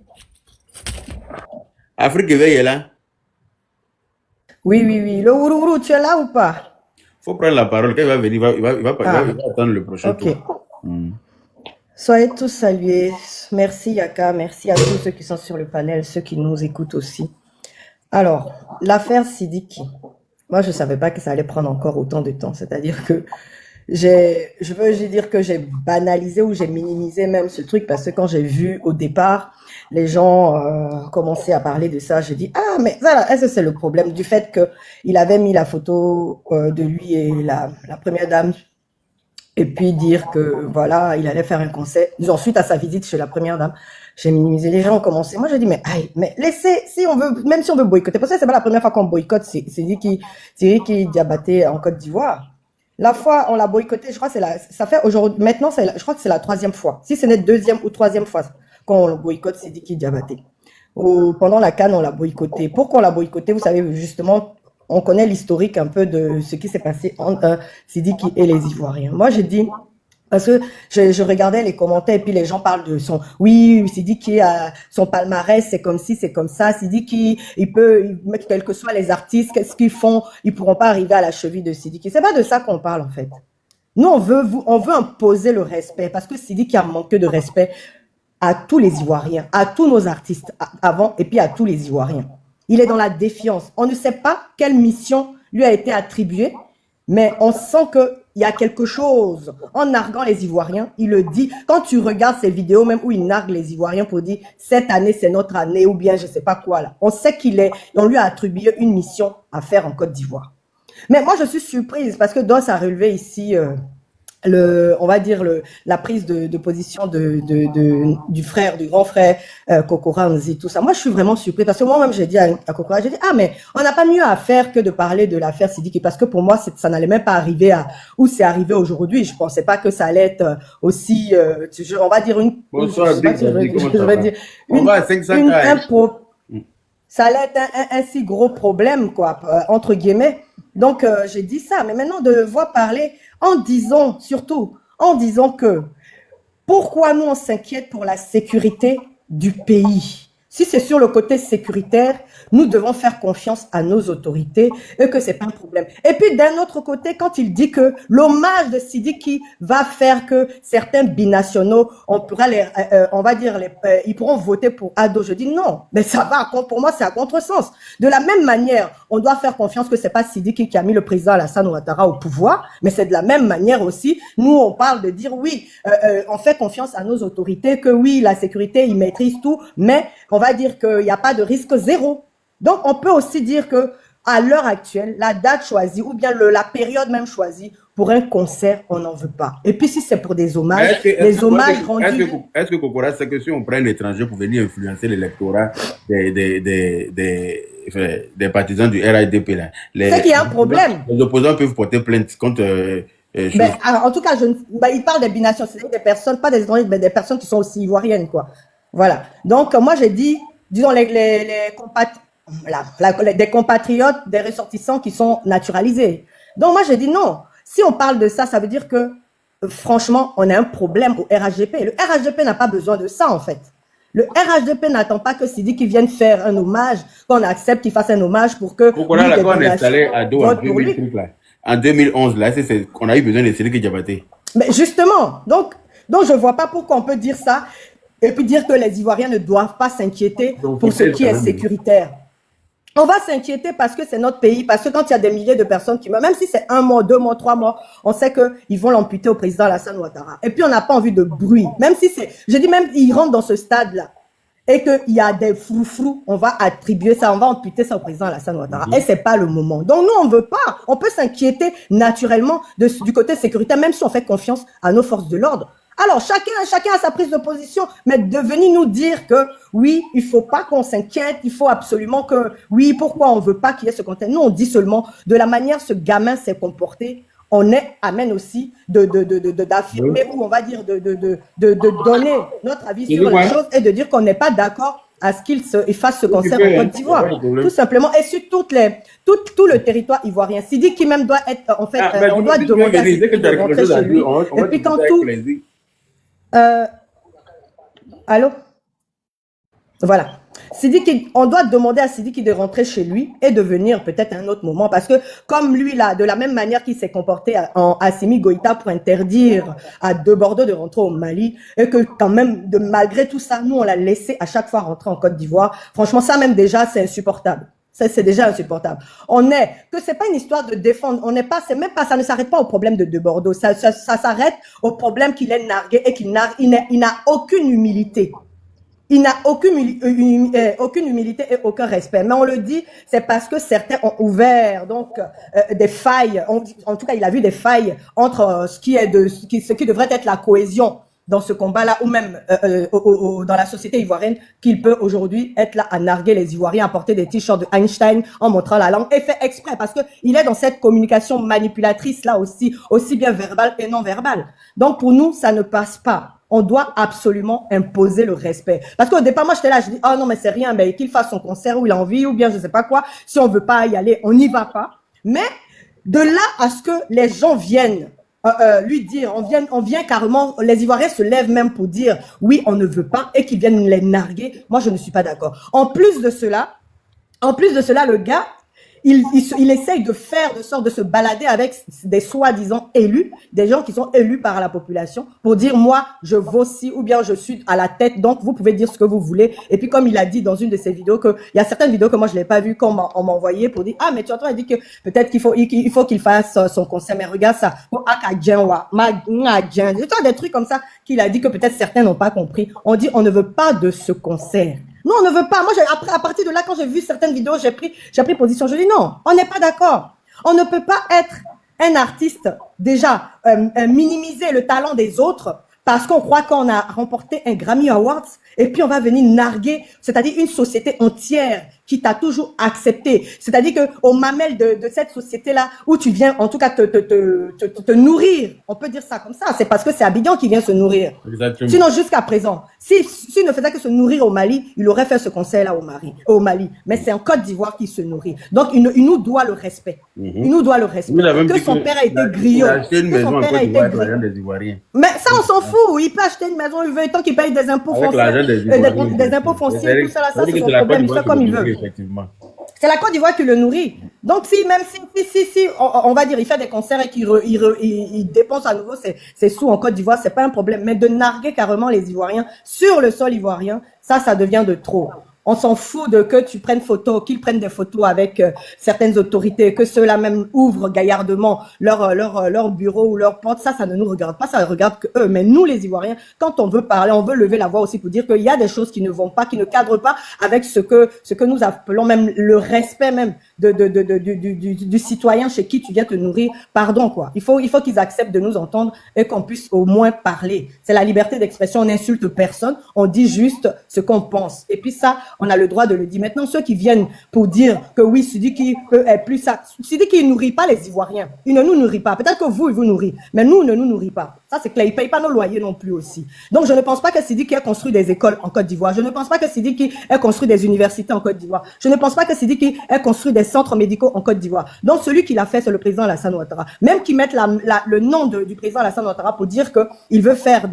Afrique Éveil est là. Oui. Le Ourourou, tu es là ou pas? Il faut prendre la parole. Quand il va venir, il va attendre le prochain tour. Soyez tous salués. Merci Yaka, merci à tous ceux qui sont sur le panel, ceux qui nous écoutent aussi. Alors, l'affaire Sidiki, moi je ne savais pas que ça allait prendre encore autant de temps. C'est-à-dire que je veux dire que j'ai banalisé ou j'ai minimisé même ce truc parce que quand j'ai vu au départ les gens commencer à parler de ça, j'ai dit ah mais voilà, est-ce que c'est le problème du fait qu'il avait mis la photo de lui et la première dame et puis dire que voilà il allait faire un concert. Ensuite à sa visite chez la première dame, j'ai minimisé. Les gens ont commencé. Moi, j'ai dit, mais laissez, si on veut, même si on veut boycotter, parce que c'est pas la première fois qu'on boycotte, c'est Siriki Diabaté en Côte d'Ivoire. La fois, on l'a boycotté, je crois que ça fait aujourd'hui, maintenant, je crois que c'est la 3e fois. Si ce n'est 2e ou 3e fois qu'on boycotte Siriki Diabaté. Pendant la CAN, on l'a boycotté. Pourquoi on l'a boycotté? Vous savez, justement, on connaît l'historique un peu de ce qui s'est passé entre Sidiki et les Ivoiriens. Moi, j'ai dit, parce que je regardais les commentaires et puis les gens parlent de oui, Sidiki a son palmarès, c'est comme ci, c'est comme ça. Sidiki, quels que soient les artistes, qu'est-ce qu'ils font, ils pourront pas arriver à la cheville de Sidiki. C'est pas de ça qu'on parle, en fait. Nous, on veut imposer le respect parce que Sidiki a manqué de respect à tous les Ivoiriens, à tous nos artistes avant et puis à tous les Ivoiriens. Il est dans la défiance. On ne sait pas quelle mission lui a été attribuée, mais on sent qu'il y a quelque chose. En narguant les Ivoiriens, il le dit. Quand tu regardes ces vidéos, même où il nargue les Ivoiriens pour dire « cette année, c'est notre année » ou bien je ne sais pas quoi là. On sait on lui a attribué une mission à faire en Côte d'Ivoire. Mais moi, je suis surprise parce que Dos a relevé ici on va dire la prise de position du grand frère Kokora Nzi, tout ça. Moi, je suis vraiment surpris parce que moi-même, j'ai dit à Kokora, j'ai dit, ah, mais on n'a pas mieux à faire que de parler de l'affaire Sidiki parce que pour moi, ça n'allait même pas arriver où c'est arrivé aujourd'hui. Je pensais pas que ça allait être aussi, on va dire Bonsoir, Big Daddy, comment ça va? dire, On va à 500 ça allait être un si gros problème, quoi, entre guillemets. Donc, j'ai dit ça. Mais maintenant, de le voir parler en disant que pourquoi nous, on s'inquiète pour la sécurité du pays. Si c'est sur le côté sécuritaire, nous devons faire confiance à nos autorités et que c'est pas un problème. Et puis, d'un autre côté, quand il dit que l'hommage de Sidiki va faire que certains binationaux, ils pourront voter pour Ado. Je dis non, mais ça va, pour moi, c'est à contresens. De la même manière, on doit faire confiance que c'est pas Sidiki qui a mis le président Alassane Ouattara au pouvoir, mais c'est de la même manière aussi, nous, on parle de dire oui, on fait confiance à nos autorités, que oui, la sécurité, ils maîtrisent tout, mais on va dire qu'il n'y a pas de risque zéro. Donc, on peut aussi dire que à l'heure actuelle, la date choisie ou bien la période même choisie pour un concert, on n'en veut pas. Et puis, si c'est pour des hommages, les hommages rendus... Est-ce que Kokora sait que si on prend un étranger pour venir influencer l'électorat des partisans du RIDP, là, c'est qu'il y a un problème. Les opposants peuvent porter plainte contre... en tout cas, il parle des binations, c'est des personnes, pas des étrangers, mais des personnes qui sont aussi ivoiriennes, quoi. Voilà. Donc, moi, j'ai dit, disons, des compatriotes, des ressortissants qui sont naturalisés. Donc, moi, j'ai dit non. Si on parle de ça, ça veut dire que, franchement, on a un problème au RHDP. Le RHDP n'a pas besoin de ça, en fait. Le RHDP n'attend pas que Sidiki vienne faire un hommage, qu'on accepte qu'il fasse un hommage pour que... Pourquoi là, on a installé Ado en 2011, là, on a eu besoin de Sidiki Diabaté. Mais justement, donc je ne vois pas pourquoi on peut dire ça et puis dire que les Ivoiriens ne doivent pas s'inquiéter pour ce qui est sécuritaire. On va s'inquiéter parce que c'est notre pays, parce que quand il y a des milliers de personnes qui meurent, même si c'est 1 mois, 2 mois, 3 mois, on sait qu'ils vont l'amputer au président Alassane Ouattara. Et puis, on n'a pas envie de bruit. Même si je dis même, ils rentrent dans ce stade-là et qu'il y a des froufrous, on va attribuer ça, on va amputer ça au président Alassane Ouattara. Et c'est pas le moment. Donc, nous, on veut pas. On peut s'inquiéter naturellement du côté sécuritaire, même si on fait confiance à nos forces de l'ordre. Alors, chacun a sa prise de position, mais de venir nous dire que oui, il faut pas qu'on s'inquiète, il faut absolument que oui, pourquoi on veut pas qu'il y ait ce contenu. Nous, on dit seulement de la manière ce gamin s'est comporté, on amène aussi d'affirmer ou on va dire de donner notre avis sur les choses et de dire qu'on n'est pas d'accord à ce qu'il fasse ce concert en Côte d'Ivoire. Tout simplement. Et sur tout le territoire ivoirien. Sidiki même doit être, en fait, on doit demander à Sidiki de rentrer chez lui. Et puis quand tout... allô? Voilà. Sidiki, on doit demander à Sidiki de rentrer chez lui et de venir peut-être à un autre moment parce que comme lui là, de la même manière qu'il s'est comporté en Assimi Goïta pour interdire à De Bordeaux de rentrer au Mali et que quand même malgré tout ça, nous on l'a laissé à chaque fois rentrer en Côte d'Ivoire. Franchement, ça même déjà c'est insupportable. C'est déjà insupportable. Que c'est pas une histoire de défendre. Ça ne s'arrête pas au problème de Bordeaux. Ça s'arrête au problème qu'il est nargué et il n'a aucune humilité. Il n'a aucune humilité et aucun respect. Mais on le dit, c'est parce que certains ont ouvert donc des failles. En tout cas, il a vu des failles entre ce qui devrait être la cohésion dans ce combat-là, ou même dans la société ivoirienne, qu'il peut aujourd'hui être là à narguer les Ivoiriens, à porter des t-shirts de Einstein en montrant la langue, et fait exprès, parce que il est dans cette communication manipulatrice-là aussi bien verbale et non verbale. Donc pour nous, ça ne passe pas. On doit absolument imposer le respect. Parce qu'au départ, moi, j'étais là, je dis, oh non, mais c'est rien, mais qu'il fasse son concert où il a envie, ou bien je sais pas quoi. Si on veut pas y aller, on n'y va pas. Mais de là à ce que les gens viennent lui dire, on vient carrément, les Ivoiriens se lèvent même pour dire, oui, on ne veut pas, et qu'ils viennent les narguer. Moi, je ne suis pas d'accord. En plus de cela, le gars, il essaye de faire de sorte de se balader avec des soi-disant élus, des gens qui sont élus par la population, pour dire moi je vaux ci ou bien je suis à la tête, donc vous pouvez dire ce que vous voulez. Et puis comme il a dit dans une de ses vidéos il y a certaines vidéos que moi je l'ai pas vues, qu'on m'a envoyé pour dire mais tu entends, il dit que peut-être qu'il faut qu'il fasse son concert, mais regarde ça, des trucs comme ça qu'il a dit que peut-être certains n'ont pas compris. On dit on ne veut pas de ce concert. Non, on ne veut pas. Moi, à partir de là, quand j'ai vu certaines vidéos, j'ai pris position. Je dis non, on n'est pas d'accord. On ne peut pas être un artiste déjà minimiser le talent des autres parce qu'on croit qu'on a remporté un Grammy Awards et puis on va venir narguer, c'est-à-dire une société entière qui t'a toujours accepté. C'est-à-dire que aux mamelles de cette société-là, où tu viens en tout cas te nourrir, on peut dire ça comme ça, c'est parce que c'est Abidjan qui vient se nourrir. Exactement. Sinon, jusqu'à présent, s'il ne faisait que se nourrir au Mali, il aurait fait ce conseil-là au Mali. Mais c'est en Côte d'Ivoire qu'il se nourrit. Donc, il nous doit le respect. Il nous doit le respect. Que son père a été griot. Il a acheté une maison en Côte d'Ivoire avec l'argent des Ivoiriens. Mais ça, on s'en fout. Il peut acheter une maison, il veut, tant qu'il paye des impôts Avec fonciers. l'argent des Ivoiriens. Des impôts fonciers, tout ça, là, ça, c'est son la Côte problème. Il d'Ivoire fait comme il veut. effectivement. C'est la Côte d'Ivoire qui le nourrit. Donc, si on va dire, il fait des concerts et qu'il dépense à nouveau ses sous en Côte d'Ivoire, c'est pas un problème. Mais de narguer carrément les Ivoiriens sur le sol ivoirien, ça devient de trop. On s'en fout de que tu prennes photo, qu'ils prennent des photos avec certaines autorités, que ceux-là même ouvrent gaillardement leur bureau ou leur porte. Ça ne nous regarde pas, ça regarde que eux. Mais nous, les Ivoiriens, quand on veut parler, on veut lever la voix aussi pour dire qu'il y a des choses qui ne vont pas, qui ne cadrent pas avec ce que nous appelons même le respect même du citoyen chez qui tu viens te nourrir. Pardon, quoi. Il faut qu'ils acceptent de nous entendre et qu'on puisse au moins parler. C'est la liberté d'expression. On n'insulte personne. On dit juste ce qu'on pense. Et puis ça, on a le droit de le dire. Maintenant, ceux qui viennent pour dire que oui, Sidiki est plus ça. Sidiki, il ne nourrit pas les Ivoiriens. Il ne nous nourrit pas. Peut-être que vous, il vous nourrit. Mais nous, il ne nous nourrit pas. Ça, c'est clair. Il ne paye pas nos loyers non plus aussi. Donc, je ne pense pas que Sidiki ait construit des écoles en Côte d'Ivoire. Je ne pense pas que Sidiki ait construit des universités en Côte d'Ivoire. Je ne pense pas que Sidiki ait construit des centres médicaux en Côte d'Ivoire. Donc, celui qui l'a fait, c'est le président Alassane Ouattara. Même qu'il mette le nom du président Alassane Ouattara pour dire qu'il veut faire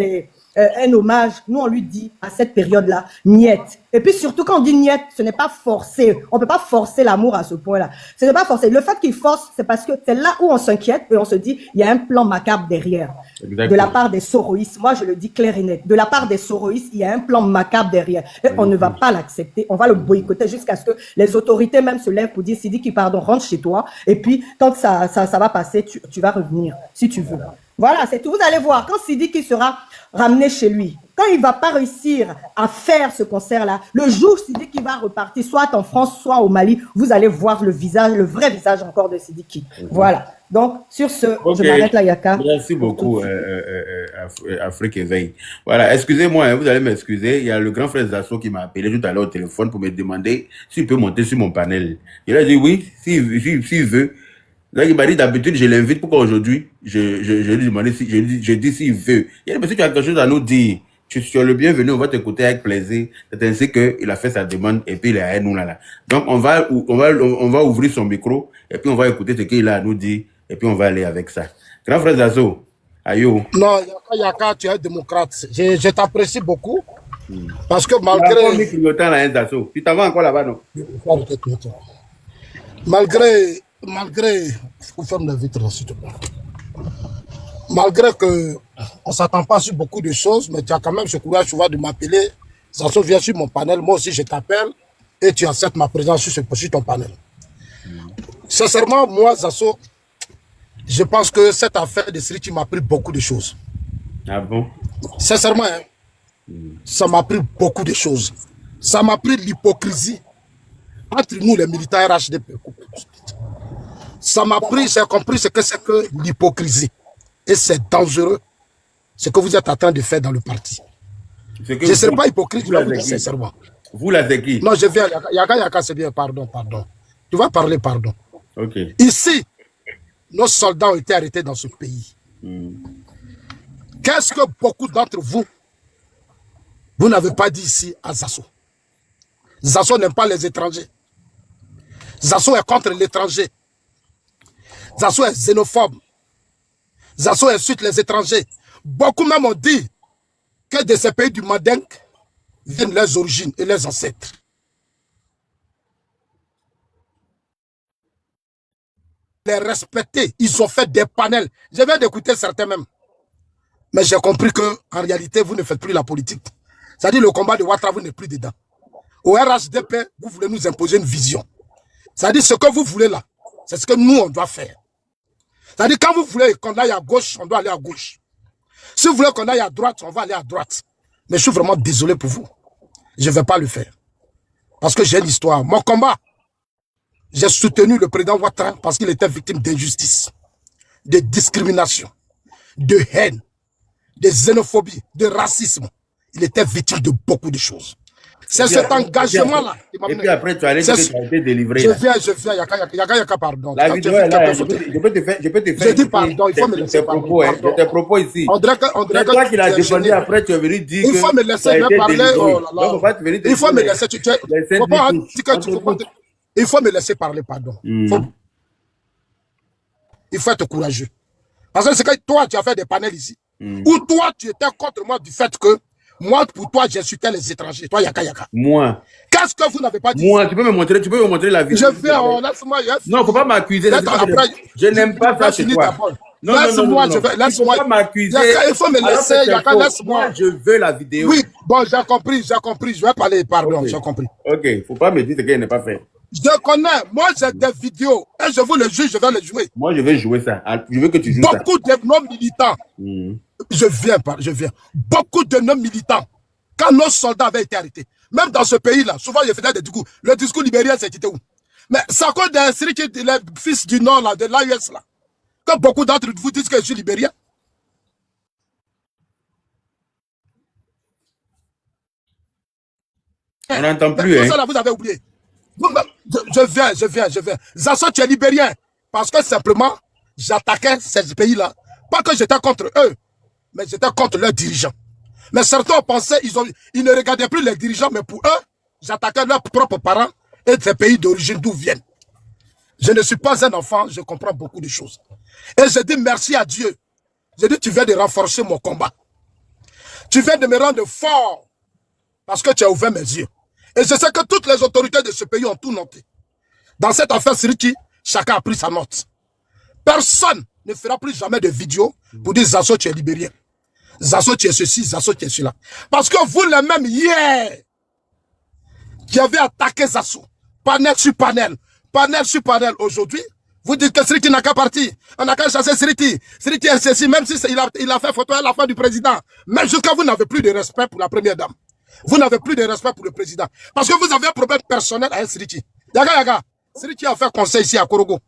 un hommage, nous on lui dit à cette période-là, niette. Et puis surtout quand on dit niette, ce n'est pas forcé. On peut pas forcer l'amour à ce point-là. Ce n'est pas forcé. Le fait qu'il force, c'est parce que c'est là où on s'inquiète et on se dit, il y a un plan macabre derrière. Exactement. De la part des soroïstes. Moi, je le dis clair et net. De la part des soroïstes, il y a un plan macabre derrière. Et on ne va pas l'accepter. On va le boycotter jusqu'à ce que les autorités même se lèvent pour dire, Sidiki, pardon, rentre chez toi. Et puis, quand ça va passer, tu vas revenir, si tu veux. Voilà, c'est tout. Vous allez voir, quand Sidiki sera ramené chez lui, quand il ne va pas réussir à faire ce concert-là, le jour où Sidiki va repartir, soit en France, soit au Mali, vous allez voir le vrai visage encore de Sidiki. Voilà. Donc, sur ce, je m'arrête là, Yaka. Merci beaucoup, Afrique Éveil. Voilà, excusez-moi, hein, vous allez m'excuser. Il y a le grand frère Zasso qui m'a appelé tout à l'heure au téléphone pour me demander s'il peut monter sur mon panel. Il a dit oui, s'il veut. Là, il m'a dit d'habitude, je l'invite. Pourquoi aujourd'hui je lui demandais si, je dis s'il veut. Il a dit, mais si tu as quelque chose à nous dire, tu es le bienvenu, on va t'écouter avec plaisir. C'est ainsi qu'il a fait sa demande et puis il est à nous là. Donc, on va ouvrir son micro et puis on va écouter ce qu'il a à nous dire et puis on va aller avec ça. Grand frère Zazo, ayo. Non, Yaka, tu es démocrate. Je t'apprécie beaucoup. Parce que malgré. Tu t'en vas encore là-bas, non? Malgré, faut fermer la vitre, s'il te plaît. Malgré que on s'attend pas sur beaucoup de choses, mais tu as quand même ce courage souvent de m'appeler. Zasso, viens sur mon panel, moi aussi je t'appelle et tu acceptes ma présence sur ton panel. Sincèrement, moi, Zasso, je pense que cette affaire de Siriki m'a appris beaucoup de choses. Ah bon? Sincèrement, hein, ça m'a appris beaucoup de choses. Ça m'a appris l'hypocrisie entre nous, les militaires RHDP. Ça m'a appris, j'ai compris ce que c'est que l'hypocrisie. Et c'est dangereux, ce que vous êtes en train de faire dans le parti. Je ne serai pas hypocrite, je vais vous dire sincèrement. Vous la qui? Non, je viens, Yaka, c'est bien, pardon. Tu vas parler, pardon. Ok. Ici, nos soldats ont été arrêtés dans ce pays. Qu'est-ce que beaucoup d'entre vous, vous n'avez pas dit ici à Zasso? Zasso n'aime pas les étrangers. Zasso est contre l'étranger. Zasso est xénophobe. Zasso insulte les étrangers. Beaucoup même ont dit que de ces pays du Mandingue viennent leurs origines et leurs ancêtres. Les respecter, ils ont fait des panels. Je viens d'écouter certains même. Mais j'ai compris que en réalité, vous ne faites plus la politique. C'est-à-dire le combat de Ouattara, vous n'êtes plus dedans. Au RHDP, vous voulez nous imposer une vision. C'est-à-dire ce que vous voulez là, c'est ce que nous, on doit faire. C'est-à-dire quand vous voulez qu'on aille à gauche, on doit aller à gauche. Si vous voulez qu'on aille à droite, on va aller à droite. Mais je suis vraiment désolé pour vous. Je ne vais pas le faire. Parce que j'ai une histoire. Mon combat, j'ai soutenu le président Ouattara parce qu'il était victime d'injustice. de discrimination, de haine, de xénophobie, de racisme. Il était victime de beaucoup de choses. C'est cet engagement-là qui m'a Et mené. puis après, tu allais dire que tu as été délivré. Je là. viens, Yaka, pardon. La Quand vidéo tu est fais là, quelque je chose, peux te faire. je dis pardon, il faut me laisser tes parler. propos, hein. Pardon. Tes propos ici. On dirait que C'est toi qui l'as tu es défendu, gêné. après tu es venu dire Il faut que me tu laisser as me été parler. délivré. Oh là Donc, faut là. pas te venir te Il faut dire me les- laisser. les saintes Faut pas discours. dire que tu faut pas. Il faut me laisser parler, pardon. Il faut être courageux. Parce que c'est que toi, tu as fait des panels ici. Ou toi, tu étais contre moi du fait que moi, pour toi, j'insultais les étrangers. Toi, Yaka. Moi, Qu'est-ce que vous n'avez pas dit? tu peux me montrer la vidéo. Je viens, laisse-moi. Non, faut pas m'accuser. Je n'aime pas ça chez toi. Non, laisse-moi, je vais, Tu laisse-moi. peux pas m'accuser. Yaka, il faut me Alors que laisser, c'est Yaka, faux. laisse-moi. Moi, je veux la vidéo. Oui, bon, j'ai compris. Je vais parler, pardon, Ok. j'ai compris. Ok, faut pas me dire ce qu'elle n'est pas fait. Je connais, moi j'ai des vidéos, et je vous le jure, je vais les jouer. Moi, je vais jouer ça. Je veux que tu joues ça. Beaucoup de non-militants, je viens. Beaucoup de non-militants, quand nos soldats avaient été arrêtés, même dans ce pays-là, souvent ils faisaient des discours. Le discours libérien, c'était où? Mais c'est à cause des Siriki, les fils du Nord, là, de l'AUS, là, que beaucoup d'entre vous disent que je suis libérien. On n'entend plus, Tout hein. ça, là, vous avez oublié. Je viens. Zasso, tu es libérien. Parce que simplement, j'attaquais ces pays-là. Pas que j'étais contre eux, mais j'étais contre leurs dirigeants. Mais certains pensaient, ils ne regardaient plus les dirigeants, mais pour eux, j'attaquais leurs propres parents et ces pays d'origine d'où viennent. Je ne suis pas un enfant, je comprends beaucoup de choses. Et je dis merci à Dieu. Je dis, tu viens de renforcer mon combat. Tu viens de me rendre fort parce que tu as ouvert mes yeux. Et je sais que toutes les autorités de ce pays ont tout noté. Dans cette affaire Siriki, chacun a pris sa note. Personne ne fera plus jamais de vidéo pour dire Zasso, tu es libérien. Zasso, tu es ceci, Zasso, tu es cela. Parce que vous, les mêmes, hier, qui avez attaqué Zasso, panel sur panel, aujourd'hui, vous dites que Siriki n'a qu'à partir. On n'a qu'à chasser Siriki. Siriki est ceci, même si il a fait photo à la fin du président. Mais jusqu'à vous n'avez plus de respect pour la première dame. Vous n'avez plus de respect pour le président. Parce que vous avez un problème personnel avec Siriki. Yaga, Siriki a fait conseil ici à Korogo.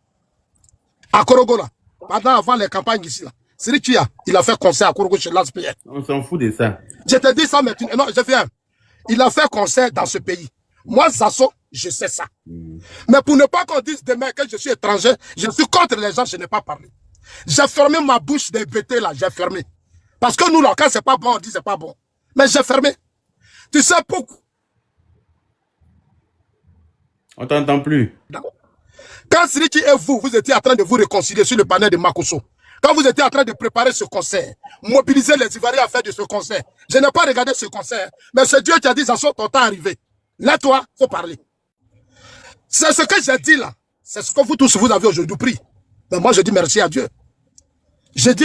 À Korogo, là. Avant les campagnes ici, là. Siriki, il a fait conseil à Korogo chez l'ASPR. On s'en fout de ça. Je te dis ça, mais non, je viens. Il a fait conseil dans ce pays. Moi, Zasso, je sais ça. Mais pour ne pas qu'on dise demain que je suis étranger, je suis contre les gens, je n'ai pas parlé. J'ai fermé ma bouche des bêtés, là, j'ai fermé. Parce que nous, là, quand c'est pas bon, on dit c'est pas bon. Mais j'ai fermé. Tu sais pourquoi? On t'entend plus. Quand Siriki et vous étiez en train de vous réconcilier sur le panel de Makosso, quand vous étiez en train de préparer ce concert, mobiliser les Ivoiriens à faire de ce concert, je n'ai pas regardé ce concert, mais c'est Dieu qui a dit, ça sort ton temps arrivé. Là, toi, faut parler. C'est ce que j'ai dit là. C'est ce que vous tous, vous avez aujourd'hui pris. Mais moi, je dis merci à Dieu. Je dis...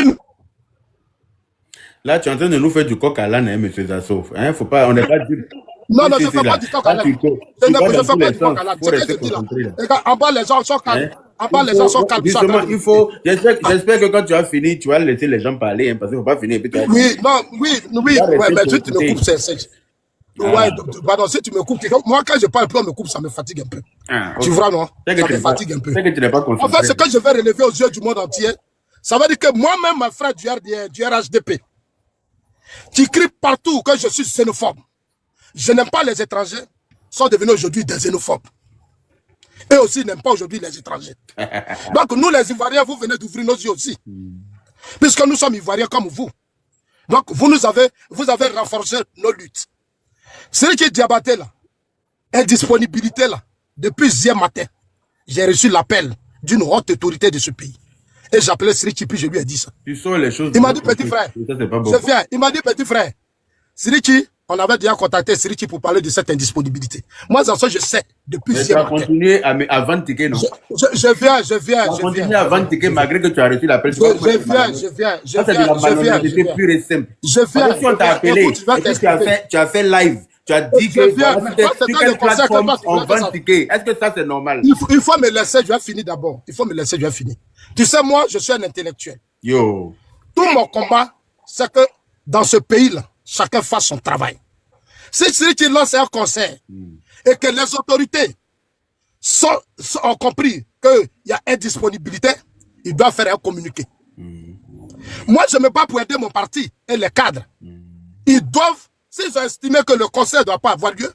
Là, tu es en train de nous faire du coq à l'âne, hein, M. Zasso. Hein, faut pas, on n'est pas dur. Non, je ne fais pas du coq à l'âne. Je ne fais pas du coq à l'âne. C'est ce que je dis là. Regarde, en bas, les gens sont calmes. En bas, les gens sont calmes. Justement, il faut... J'espère que quand tu as fini, tu vas laisser les gens parler, hein, parce qu'il ne faut pas finir. Oui, mais tu me coupes, c'est... Ouais, pardon, si tu me coupes, moi quand je parle, on me coupe, ça me fatigue un peu. Tu vois, non? Ça me fatigue un peu. En fait, ce que je vais relever aux yeux du monde entier, ça veut dire que moi-même, mon frère du RHDP, qui crie partout que je suis xénophobe, je n'aime pas les étrangers, sont devenus aujourd'hui des xénophobes. Eux aussi n'aiment pas aujourd'hui les étrangers. Donc nous, les Ivoiriens, vous venez d'ouvrir nos yeux aussi. Puisque nous sommes Ivoiriens comme vous. Donc vous avez renforcé nos luttes. Celui qui est Diabaté là, indisponibilité là, depuis hier matin, j'ai reçu l'appel d'une haute autorité de ce pays. Et j'appelais Siriki, puis je lui ai dit ça. Tu sens les choses. Il m'a dit, petit frère, je viens. Il m'a dit, petit frère, Siriki, on avait déjà contacté Siriki pour parler de cette indisponibilité. Moi, en ça, je sais, depuis hier matin. Tu as continué à vendre ticket, non? Je viens. Tu as continué à vendre ticket malgré que tu as reçu l'appel. Je viens. Ça, c'est de la malhonnêteté pure et simple. Je viens. Si on t'a appelé, et puis tu as fait live. Tu as dit que sur quelle plateforme on vend ticket. Est-ce que ça c'est normal? Il faut me laisser, je vais finir d'abord. Il faut me laisser, je vais finir. Tu sais, moi, je suis un intellectuel. Yo. Tout mon combat, c'est que dans ce pays-là, chacun fasse son travail. Si celui qui lance un concert et que les autorités ont compris qu'il y a indisponibilité, ils doivent faire un communiqué. Moi, je me bats pour aider mon parti et les cadres. Ils doivent, s'ils ont estimé que le conseil ne doit pas avoir lieu,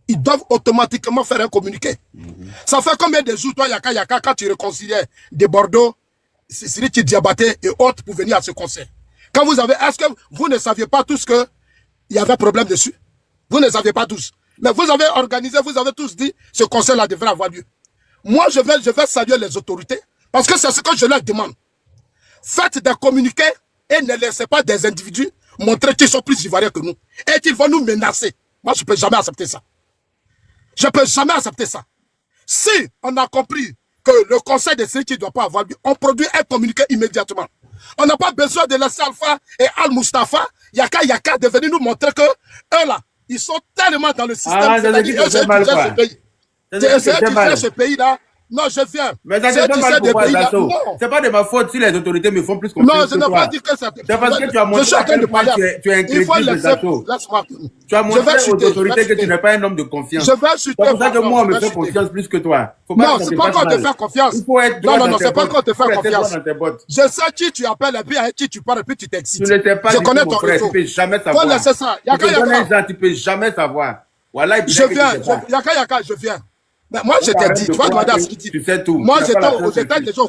ils doivent automatiquement faire un communiqué. Ça fait combien de jours, toi, Yaka, quand tu réconciliais de Bordeaux, Siriki Diabaté et autres pour venir à ce conseil? Quand vous avez, est-ce que vous ne saviez pas tous qu'il y avait problème dessus? Vous ne saviez pas tous. Mais vous avez organisé, vous avez tous dit, ce conseil-là devrait avoir lieu. Moi, je vais saluer les autorités, parce que c'est ce que je leur demande. Faites des communiqués et ne laissez pas des individus montrer qu'ils sont plus ivoiriens que nous et qu'ils vont nous menacer. Moi, je ne peux jamais accepter ça. Je ne peux jamais accepter ça. Si on a compris que le conseil de sécurité ne doit pas avoir lieu, on produit un communiqué immédiatement. On n'a pas besoin de laisser Alpha et Al-Mustafa, Yaka de venir nous montrer que eux là, ils sont tellement dans le système. Ah, ça dit que c'est mal, quoi. Ce pays-là. Non, je viens. Mais ça c'est pas pour moi, Zasso. C'est pas de ma faute si les autorités me font plus confiance. Non, je n'ai pas dit que ça. C'est parce que tu as montré à quel point tu es incrédible, Zasso. Tu as montré aux autorités que tu n'es pas un homme de confiance. C'est pour ça que moi, on me fait confiance plus que toi. Non, c'est pas qu'on te fait confiance. Non, c'est pas qu'on te fait confiance. Je sais qui tu appelles et puis avec qui tu parles et puis tu t'excites. Tu ne sais pas. Je connais ton réseau. Tu peux jamais savoir. Faut laisser ça. Tu peux jamais savoir. Voilà. Je viens. Yaka, je viens. Mais moi, je t'ai dit, tu vas demander à ce qu'il dit. Tu sais tout. Moi, j'étais déjà